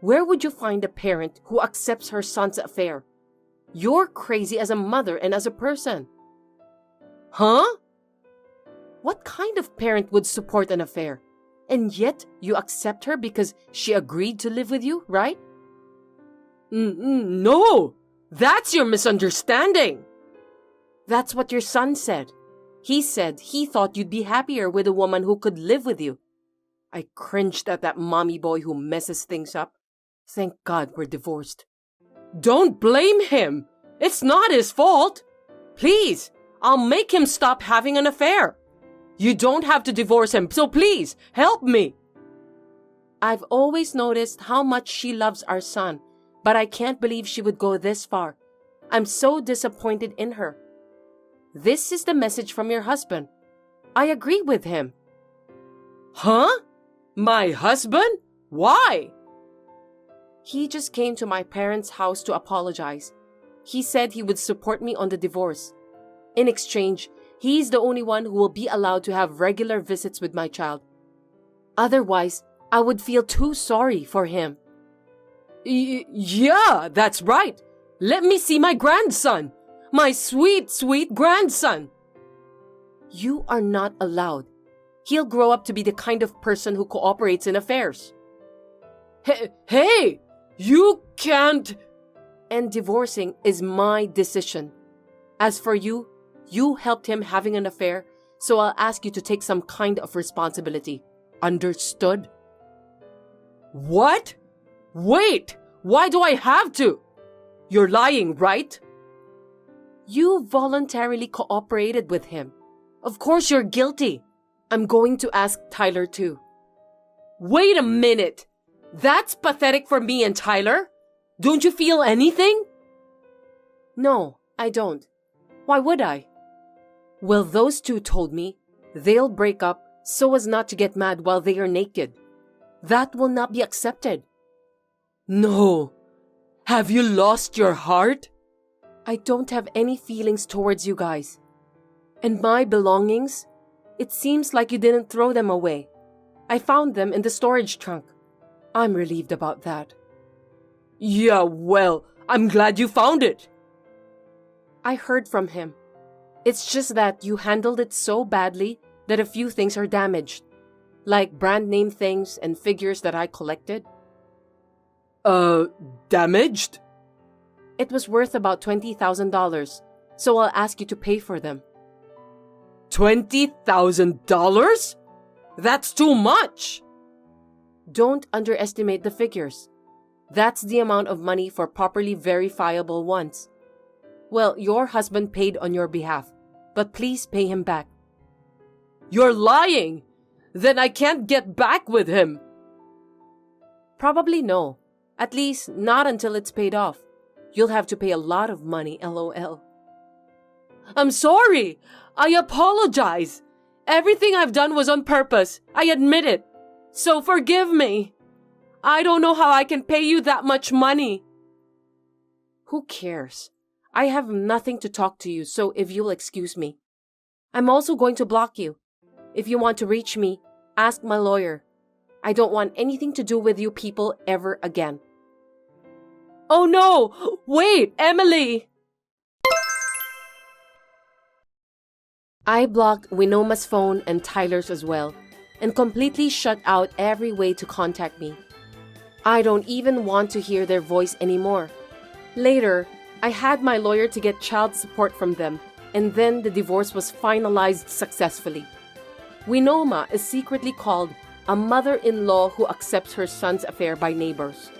S1: Where would you find a parent who accepts her son's affair? You're crazy as a mother and as a person.
S2: Huh?
S1: What kind of parent would support an affair? And yet you accept her because she agreed to live with you, right?
S2: No, that's your misunderstanding.
S1: That's what your son said. He said he thought you'd be happier with a woman who could live with you. I cringed at that mommy boy who messes things up. Thank God we're divorced.
S2: Don't blame him. It's not his fault. Please, I'll make him stop having an affair. You don't have to divorce him, so please, help me.
S1: I've always noticed how much she loves our son, but I can't believe she would go this far. I'm so disappointed in her. This is the message from your husband. I agree with him.
S2: Huh? My husband? Why?
S1: He just came to my parents' house to apologize. He said he would support me on the divorce. In exchange, he's the only one who will be allowed to have regular visits with my child. Otherwise, I would feel too sorry for him.
S2: Yeah, that's right. Let me see my grandson. My sweet, sweet grandson.
S1: You are not allowed. He'll grow up to be the kind of person who cooperates in affairs.
S2: Hey, you can't.
S1: And divorcing is my decision. As for you, you helped him having an affair, so I'll ask you to take some kind of responsibility. Understood?
S2: What? Wait, why do I have to? You're lying, right?
S1: You voluntarily cooperated with him. Of course you're guilty. I'm going to ask Tyler too.
S2: Wait a minute. That's pathetic for me and Tyler. Don't you feel anything?
S1: No, I don't. Why would I? Well, those two told me they'll break up so as not to get mad while they are naked. That will not be accepted.
S2: No. Have you lost your heart?
S1: I don't have any feelings towards you guys. And my belongings? It seems like you didn't throw them away. I found them in the storage trunk. I'm relieved about that.
S2: Yeah, well, I'm glad you found it.
S1: I heard from him. It's just that you handled it so badly that a few things are damaged. Like brand name things and figures that I collected.
S2: Damaged?
S1: It was worth about $20,000, so I'll ask you to pay for them.
S2: $20,000? That's too much!
S1: Don't underestimate the figures. That's the amount of money for properly verifiable ones. Well, your husband paid on your behalf, but please pay him back.
S2: You're lying! Then I can't get back with him.
S1: Probably no. At least not until it's paid off. You'll have to pay a lot of money, LOL.
S2: I'm sorry. I apologize. Everything I've done was on purpose. I admit it. So forgive me. I don't know how I can pay you that much money.
S1: Who cares? I have nothing to talk to you, so if you'll excuse me. I'm also going to block you. If you want to reach me, ask my lawyer. I don't want anything to do with you people ever again.
S2: Oh no! Wait, Emily!
S1: I blocked Winoma's phone and Tyler's as well, and completely shut out every way to contact me. I don't even want to hear their voice anymore. Later, I had my lawyer to get child support from them, and then the divorce was finalized successfully. Winoma is secretly called a mother-in-law who accepts her son's affair by neighbors.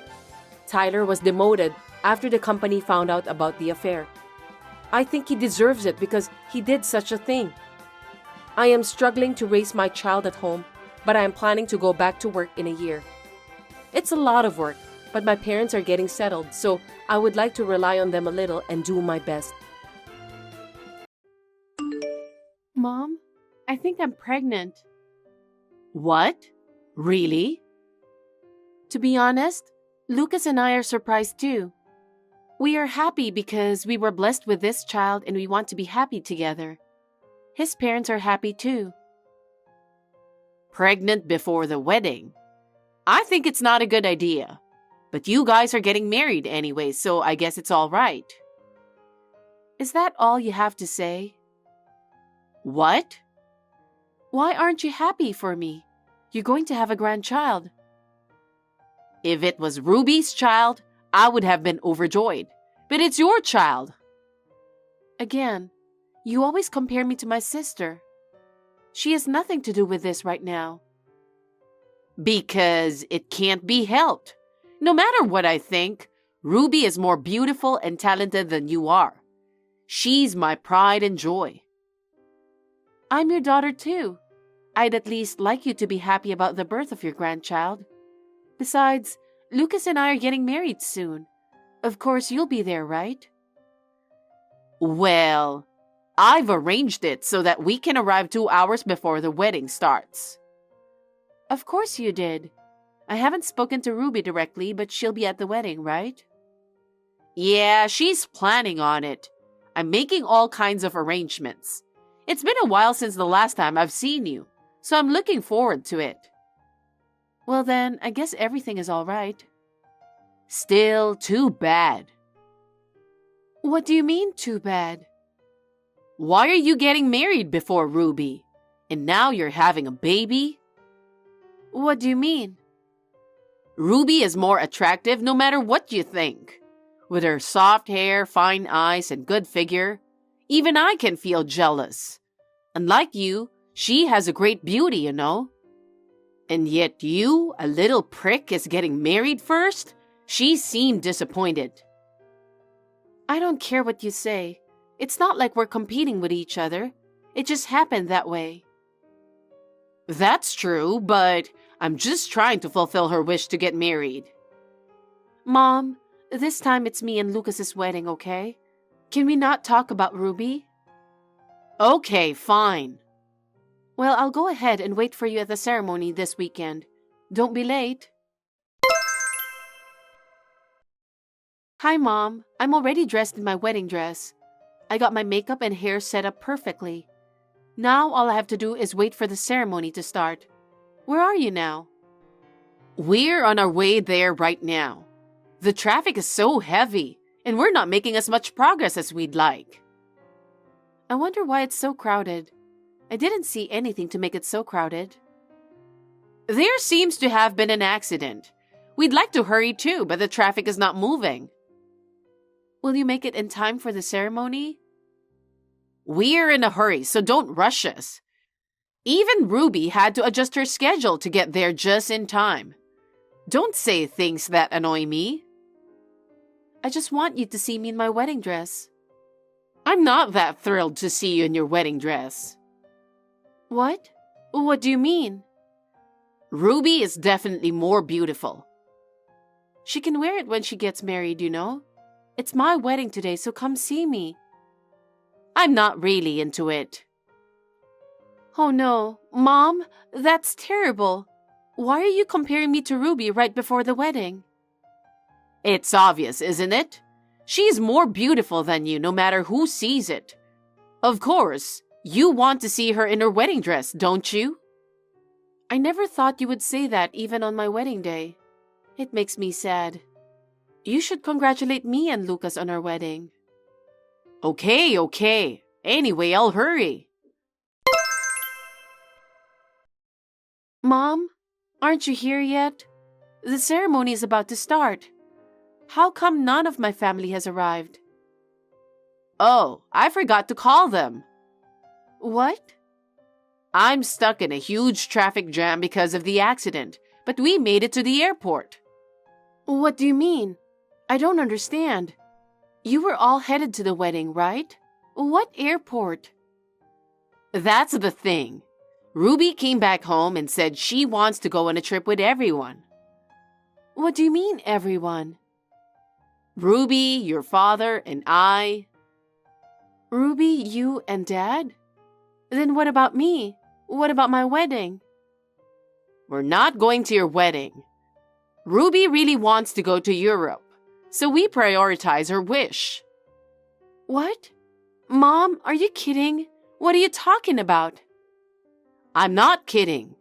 S1: Tyler was demoted after the company found out about the affair. I think he deserves it because he did such a thing. I am struggling to raise my child at home, but I am planning to go back to work in a year. It's a lot of work, but my parents are getting settled, so I would like to rely on them a little and do my best. Mom, I think I'm pregnant.
S2: What? Really?
S1: To be honest, Lucas and I are surprised too. We are happy because we were blessed with this child and we want to be happy together. His parents are happy too.
S2: Pregnant before the wedding? I think it's not a good idea. But you guys are getting married anyway, so I guess it's all right.
S1: Is that all you have to say?
S2: What?
S1: Why aren't you happy for me? You're going to have a grandchild.
S2: If it was Ruby's child, I would have been overjoyed. But it's your child.
S1: Again, you always compare me to my sister. She has nothing to do with this right now.
S2: Because it can't be helped. No matter what I think, Ruby is more beautiful and talented than you are. She's my pride and joy.
S1: I'm your daughter too. I'd at least like you to be happy about the birth of your grandchild. Besides, Lucas and I are getting married soon. Of course, you'll be there, right?
S2: Well, I've arranged it so that we can arrive 2 hours before the wedding starts.
S1: Of course you did. I haven't spoken to Ruby directly, but she'll be at the wedding, right?
S2: Yeah, she's planning on it. I'm making all kinds of arrangements. It's been a while since the last time I've seen you, so I'm looking forward to it.
S1: Well then, I guess everything is all right.
S2: Still too bad.
S1: What do you mean, too bad?
S2: Why are you getting married before Ruby? And now you're having a baby?
S1: What do you mean?
S2: Ruby is more attractive no matter what you think. With her soft hair, fine eyes, and good figure, even I can feel jealous. Unlike you, she has a great beauty, you know. And yet you, a little prick, is getting married first? She seemed disappointed.
S1: I don't care what you say. It's not like we're competing with each other. It just happened that way.
S2: That's true, but I'm just trying to fulfill her wish to get married.
S1: Mom, this time it's me and Lucas's wedding, okay? Can we not talk about Ruby?
S2: Okay, fine.
S1: Well, I'll go ahead and wait for you at the ceremony this weekend. Don't be late. Hi, Mom. I'm already dressed in my wedding dress. I got my makeup and hair set up perfectly. Now all I have to do is wait for the ceremony to start. Where are you now?
S2: We're on our way there right now. The traffic is so heavy, and we're not making as much progress as we'd like.
S1: I wonder why it's so crowded. I didn't see anything to make it so crowded.
S2: There seems to have been an accident. We'd like to hurry too, but the traffic is not moving.
S1: Will you make it in time for the ceremony?
S2: We're in a hurry, so don't rush us. Even Ruby had to adjust her schedule to get there just in time. Don't say things that annoy me.
S1: I just want you to see me in my wedding dress.
S2: I'm not that thrilled to see you in your wedding dress.
S1: What? What do you mean?
S2: Ruby is definitely more beautiful.
S1: She can wear it when she gets married, you know. It's my wedding today, so come see me.
S2: I'm not really into it.
S1: Oh no, Mom, that's terrible. Why are you comparing me to Ruby right before the wedding?
S2: It's obvious, isn't it? She's more beautiful than you, no matter who sees it. Of course, you want to see her in her wedding dress, don't you?
S1: I never thought you would say that even on my wedding day. It makes me sad. You should congratulate me and Lucas on our wedding.
S2: Okay. Anyway, I'll hurry.
S1: Mom, aren't you here yet? The ceremony is about to start. How come none of my family has arrived?
S2: Oh, I forgot to call them.
S1: What?
S2: I'm stuck in a huge traffic jam because of the accident, but we made it to the airport.
S1: What do you mean? I don't understand. You were all headed to the wedding, right? What airport?
S2: That's the thing. Ruby came back home and said she wants to go on a trip with everyone.
S1: What do you mean, everyone?
S2: Ruby, your father, and I.
S1: Ruby, you, and Dad? Then what about me? What about my wedding?
S2: We're not going to your wedding. Ruby really wants to go to Europe, so we prioritize her wish.
S1: What? Mom, are you kidding? What are you talking about?
S2: I'm not kidding.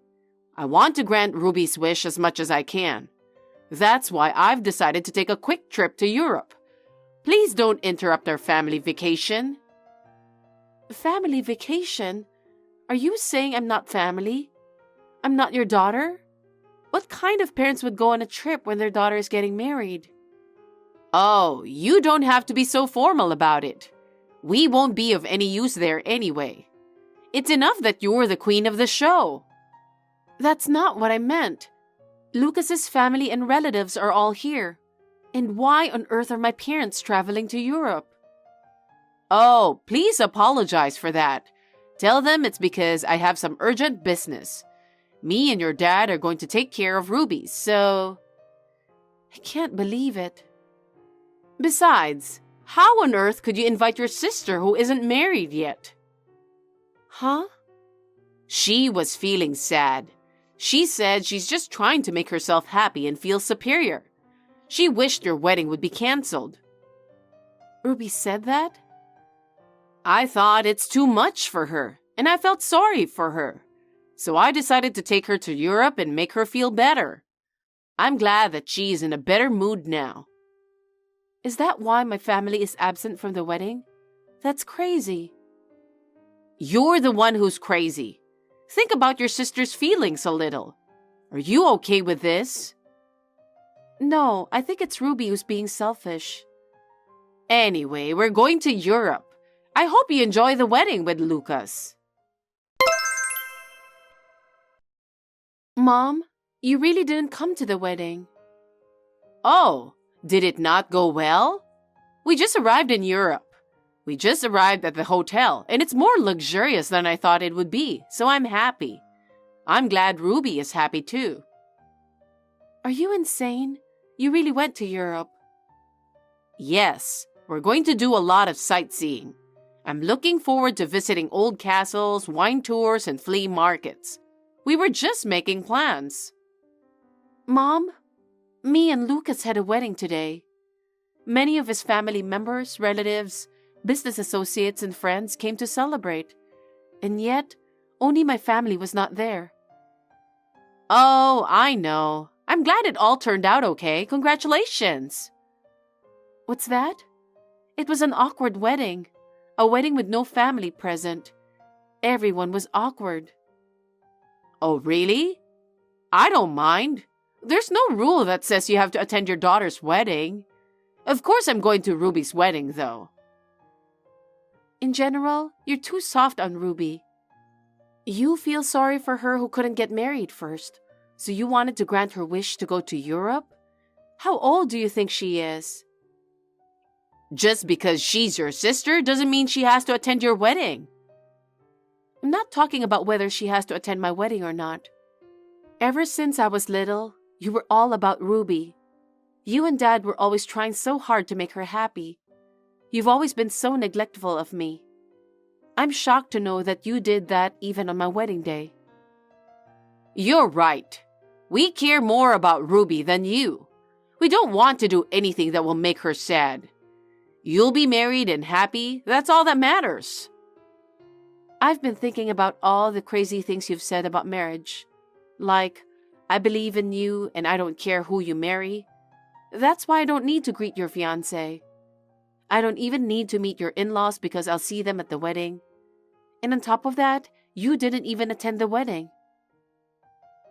S2: I want to grant Ruby's wish as much as I can. That's why I've decided to take a quick trip to Europe. Please don't interrupt our family vacation.
S1: Family vacation? Are you saying I'm not family? I'm not your daughter? What kind of parents would go on a trip when their daughter is getting married?
S2: Oh, you don't have to be so formal about it. We won't be of any use there anyway. It's enough that you're the queen of the show.
S1: That's not what I meant. Lucas's family and relatives are all here. And why on earth are my parents traveling to Europe?
S2: Oh, please apologize for that. Tell them it's because I have some urgent business. Me and your dad are going to take care of Ruby, so...
S1: I can't believe it.
S2: Besides, how on earth could you invite your sister who isn't married yet?
S1: Huh?
S2: She was feeling sad. She said she's just trying to make herself happy and feel superior. She wished your wedding would be canceled.
S1: Ruby said that?
S2: I thought it's too much for her, and I felt sorry for her. So I decided to take her to Europe and make her feel better. I'm glad that she's in a better mood now.
S1: Is that why my family is absent from the wedding? That's crazy.
S2: You're the one who's crazy. Think about your sister's feelings a little. Are you okay with this?
S1: No, I think it's Ruby who's being selfish.
S2: Anyway, we're going to Europe. I hope you enjoy the wedding with Lucas.
S1: Mom, you really didn't come to the wedding.
S2: Oh, did it not go well? We just arrived in Europe. We just arrived at the hotel, and it's more luxurious than I thought it would be, so I'm happy. I'm glad Ruby is happy too.
S1: Are you insane? You really went to Europe?
S2: Yes, we're going to do a lot of sightseeing. I'm looking forward to visiting old castles, wine tours, and flea markets. We were just making plans.
S1: Mom, me and Lucas had a wedding today. Many of his family members, relatives, business associates, and friends came to celebrate. And yet, only my family was not there.
S2: Oh, I know. I'm glad it all turned out okay. Congratulations.
S1: What's that? It was an awkward wedding. A wedding with no family present. Everyone was awkward.
S2: Oh, really? I don't mind. There's no rule that says you have to attend your daughter's wedding. Of course I'm going to Ruby's wedding, though.
S1: In general, you're too soft on Ruby. You feel sorry for her who couldn't get married first, so you wanted to grant her wish to go to Europe? How old do you think she is?
S2: Just because she's your sister doesn't mean she has to attend your wedding.
S1: I'm not talking about whether she has to attend my wedding or not. Ever since I was little, you were all about Ruby. You and Dad were always trying so hard to make her happy. You've always been so neglectful of me. I'm shocked to know that you did that even on my wedding day.
S2: You're right. We care more about Ruby than you. We don't want to do anything that will make her sad. You'll be married and happy. That's all that matters.
S1: I've been thinking about all the crazy things you've said about marriage. Like, I believe in you and I don't care who you marry. That's why I don't need to greet your fiancé. I don't even need to meet your in-laws because I'll see them at the wedding. And on top of that, you didn't even attend the wedding.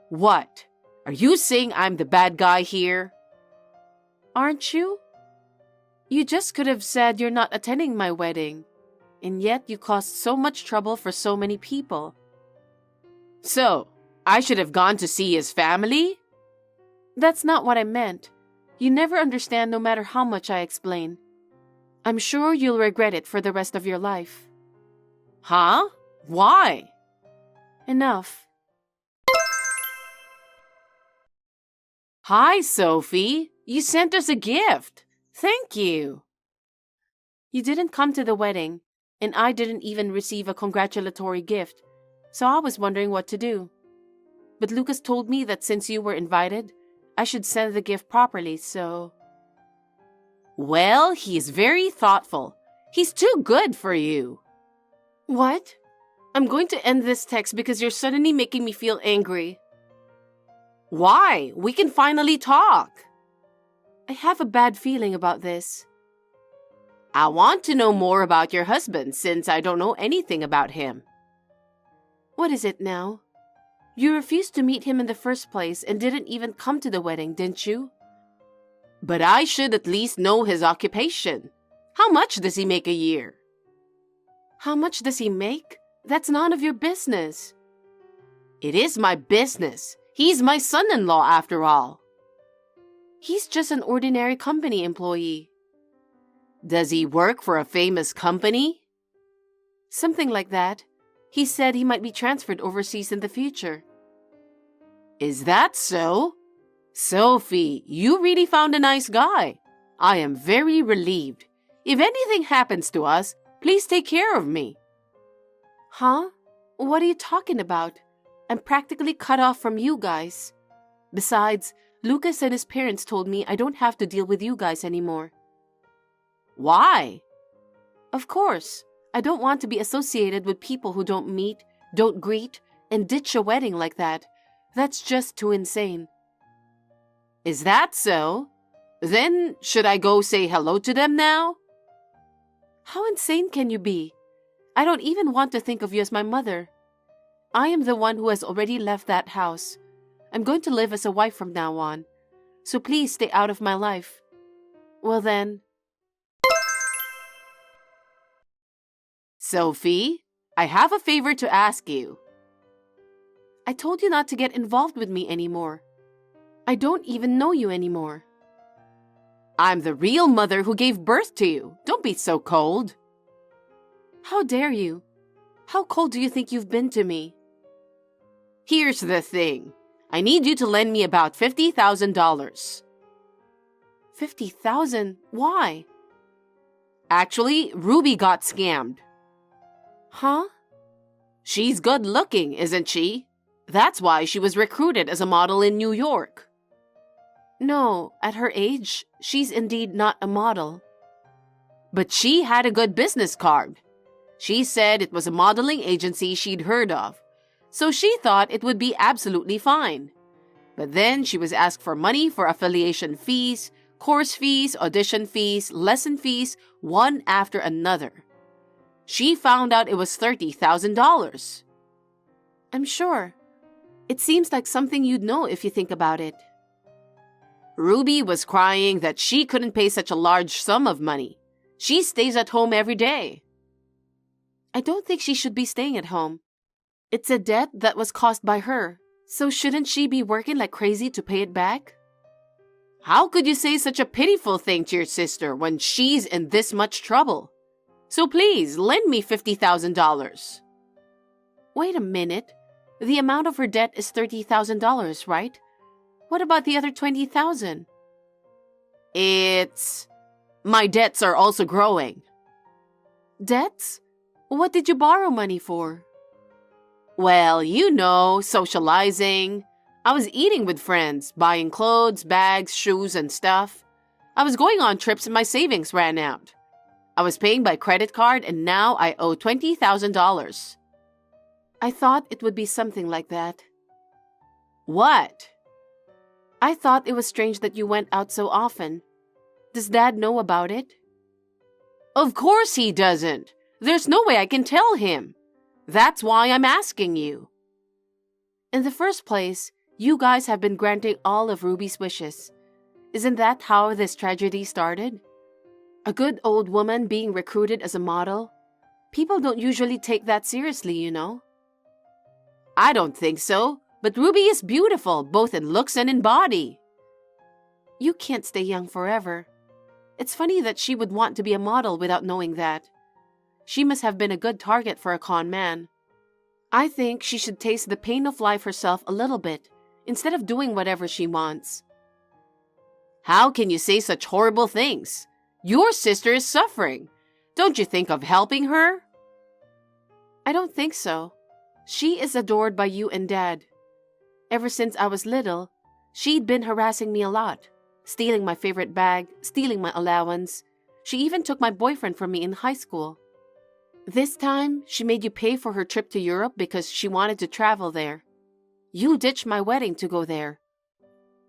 S2: What? Are you saying I'm the bad guy here?
S1: Aren't you? You just could have said you're not attending my wedding. And yet you caused so much trouble for so many people.
S2: So, I should have gone to see his family?
S1: That's not what I meant. You never understand no matter how much I explain. I'm sure you'll regret it for the rest of your life.
S2: Huh? Why?
S1: Enough.
S2: Hi, Sophie. You sent us a gift. Thank you.
S1: You didn't come to the wedding, and I didn't even receive a congratulatory gift, so I was wondering what to do. But Lucas told me that since you were invited, I should send the gift properly, so...
S2: Well, he's very thoughtful. He's too good for you.
S1: What? I'm going to end this text because you're suddenly making me feel angry.
S2: Why? We can finally talk.
S1: I have a bad feeling about this.
S2: I want to know more about your husband since I don't know anything about him.
S1: What is it now? You refused to meet him in the first place and didn't even come to the wedding, didn't you?
S2: But I should at least know his occupation. How much does he make a year?
S1: How much does he make? That's none of your business.
S2: It is my business. He's my son-in-law after all.
S1: He's just an ordinary company employee.
S2: Does he work for a famous company?
S1: Something like that. He said he might be transferred overseas in the future.
S2: Is that so? Sophie, you really found a nice guy. I am very relieved. If anything happens to us, please take care of me.
S1: Huh? What are you talking about? I'm practically cut off from you guys. Besides, Lucas and his parents told me I don't have to deal with you guys anymore.
S2: Why?
S1: Of course, I don't want to be associated with people who don't meet, don't greet, and ditch a wedding like that. That's just too insane.
S2: Is that so? Then, should I go say hello to them now?
S1: How insane can you be? I don't even want to think of you as my mother. I am the one who has already left that house. I'm going to live as a wife from now on. So please stay out of my life. Well then...
S2: Sophie, I have a favor to ask you.
S1: I told you not to get involved with me anymore. I don't even know you anymore.
S2: I'm the real mother who gave birth to you. Don't be so cold.
S1: How dare you? How cold do you think you've been to me?
S2: Here's the thing. I need you to lend me about $50,000.
S1: $50,000? Why?
S2: Actually, Ruby got scammed.
S1: Huh?
S2: She's good looking, isn't she? That's why she was recruited as a model in New York.
S1: No, at her age, she's indeed not a model.
S2: But she had a good business card. She said it was a modeling agency she'd heard of, so she thought it would be absolutely fine. But then she was asked for money for affiliation fees, course fees, audition fees, lesson fees, one after another. She found out it was $30,000.
S1: I'm sure. It seems like something you'd know if you think about it.
S2: Ruby was crying that she couldn't pay such a large sum of money. She stays at home every day.
S1: I don't think she should be staying at home. It's a debt that was caused by her, so shouldn't she be working like crazy to pay it back?
S2: How could you say such a pitiful thing to your sister when she's in this much trouble? So please, lend me $50,000.
S1: Wait a minute. The amount of her debt is $30,000, right? What about the other $20,000?
S2: My debts are also growing.
S1: Debts? What did you borrow money for?
S2: Well, you know, socializing. I was eating with friends, buying clothes, bags, shoes, and stuff. I was going on trips and my savings ran out. I was paying by credit card and now I owe $20,000.
S1: I thought it would be something like that.
S2: What?
S1: I thought it was strange that you went out so often. Does Dad know about it?
S2: Of course he doesn't. There's no way I can tell him. That's why I'm asking you.
S1: In the first place, you guys have been granting all of Ruby's wishes. Isn't that how this tragedy started? A good old woman being recruited as a model? People don't usually take that seriously, you know.
S2: I don't think so, but Ruby is beautiful, both in looks and in body.
S1: You can't stay young forever. It's funny that she would want to be a model without knowing that. She must have been a good target for a con man. I think she should taste the pain of life herself a little bit, instead of doing whatever she wants.
S2: How can you say such horrible things? Your sister is suffering. Don't you think of helping her?
S1: I don't think so. She is adored by you and Dad. Ever since I was little, she'd been harassing me a lot, stealing my favorite bag, stealing my allowance. She even took my boyfriend from me in high school. This time, she made you pay for her trip to Europe because she wanted to travel there. You ditched my wedding to go there.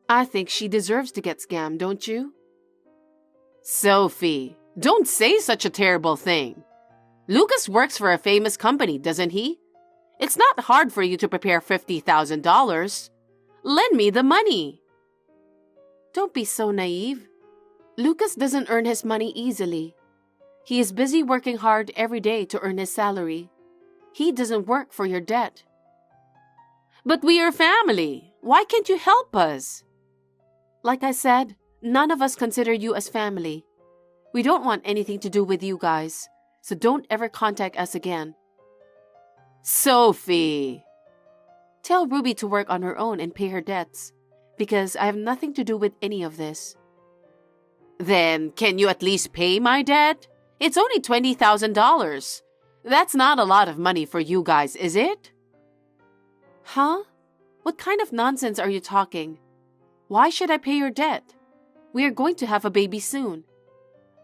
S1: I think she deserves to get scammed, don't you?
S2: Sophie, don't say such a terrible thing. Lucas works for a famous company, doesn't he? It's not hard for you to prepare $50,000. Lend me the money.
S1: Don't be so naive. Lucas doesn't earn his money easily. He is busy working hard every day to earn his salary. He doesn't work for your debt.
S2: But we are family. Why can't you help us?
S1: Like I said, none of us consider you as family. We don't want anything to do with you guys, so don't ever contact us again.
S2: Sophie!
S1: Tell Ruby to work on her own and pay her debts, because I have nothing to do with any of this.
S2: Then, can you at least pay my debt? It's only $20,000. That's not a lot of money for you guys, is it?
S1: Huh? What kind of nonsense are you talking? Why should I pay your debt? We are going to have a baby soon.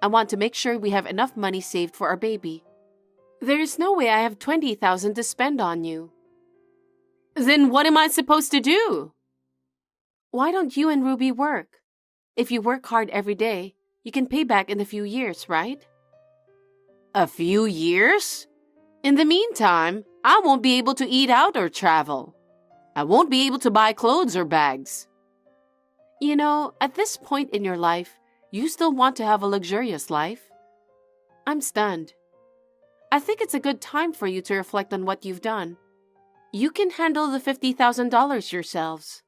S1: I want to make sure we have enough money saved for our baby. There is no way I have $20,000 to spend on you.
S2: Then what am I supposed to do?
S1: Why don't you and Ruby work? If you work hard every day, you can pay back in a few years, right?
S2: A few years? In the meantime, I won't be able to eat out or travel. I won't be able to buy clothes or bags.
S1: You know, at this point in your life, you still want to have a luxurious life. I'm stunned. I think it's a good time for you to reflect on what you've done. You can handle the $50,000 yourselves.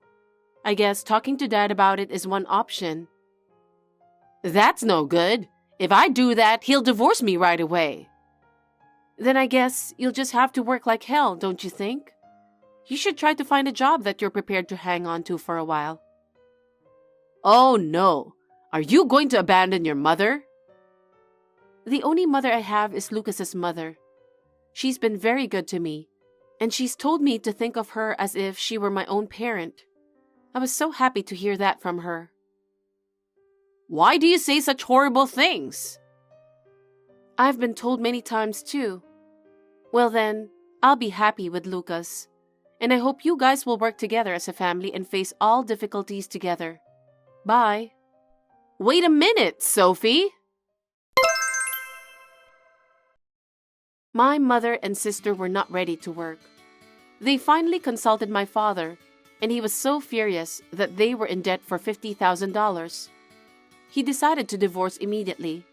S1: I guess talking to Dad about it is one option.
S2: That's no good. If I do that, he'll divorce me right away.
S1: Then I guess you'll just have to work like hell, don't you think? You should try to find a job that you're prepared to hang on to for a while.
S2: Oh no. Are you going to abandon your mother?
S1: The only mother I have is Lucas's mother. She's been very good to me, and she's told me to think of her as if she were my own parent. I was so happy to hear that from her.
S2: Why do you say such horrible things?
S1: I've been told many times too. Well then, I'll be happy with Lucas, and I hope you guys will work together as a family and face all difficulties together. Bye.
S2: Wait a minute, Sophie.
S1: My mother and sister were not ready to work. They finally consulted my father, and he was so furious that they were in debt for $50,000. He decided to divorce immediately.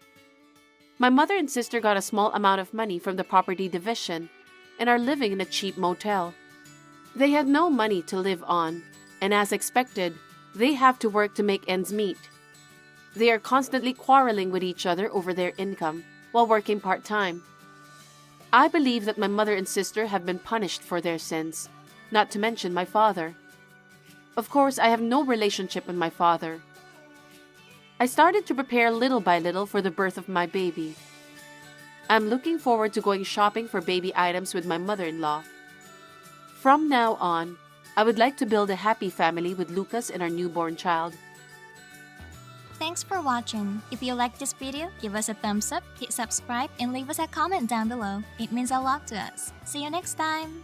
S1: My mother and sister got a small amount of money from the property division and are living in a cheap motel. They had no money to live on, and as expected, they have to work to make ends meet. They are constantly quarreling with each other over their income while working part-time. I believe that my mother and sister have been punished for their sins, not to mention my father. Of course, I have no relationship with my father. I started to prepare little by little for the birth of my baby. I'm looking forward to going shopping for baby items with my mother-in-law. From now on, I would like to build a happy family with Lucas and our newborn child.
S4: Thanks for watching. If you liked this video, give us a thumbs up, hit subscribe, and leave us a comment down below. It means a lot to us. See you next time!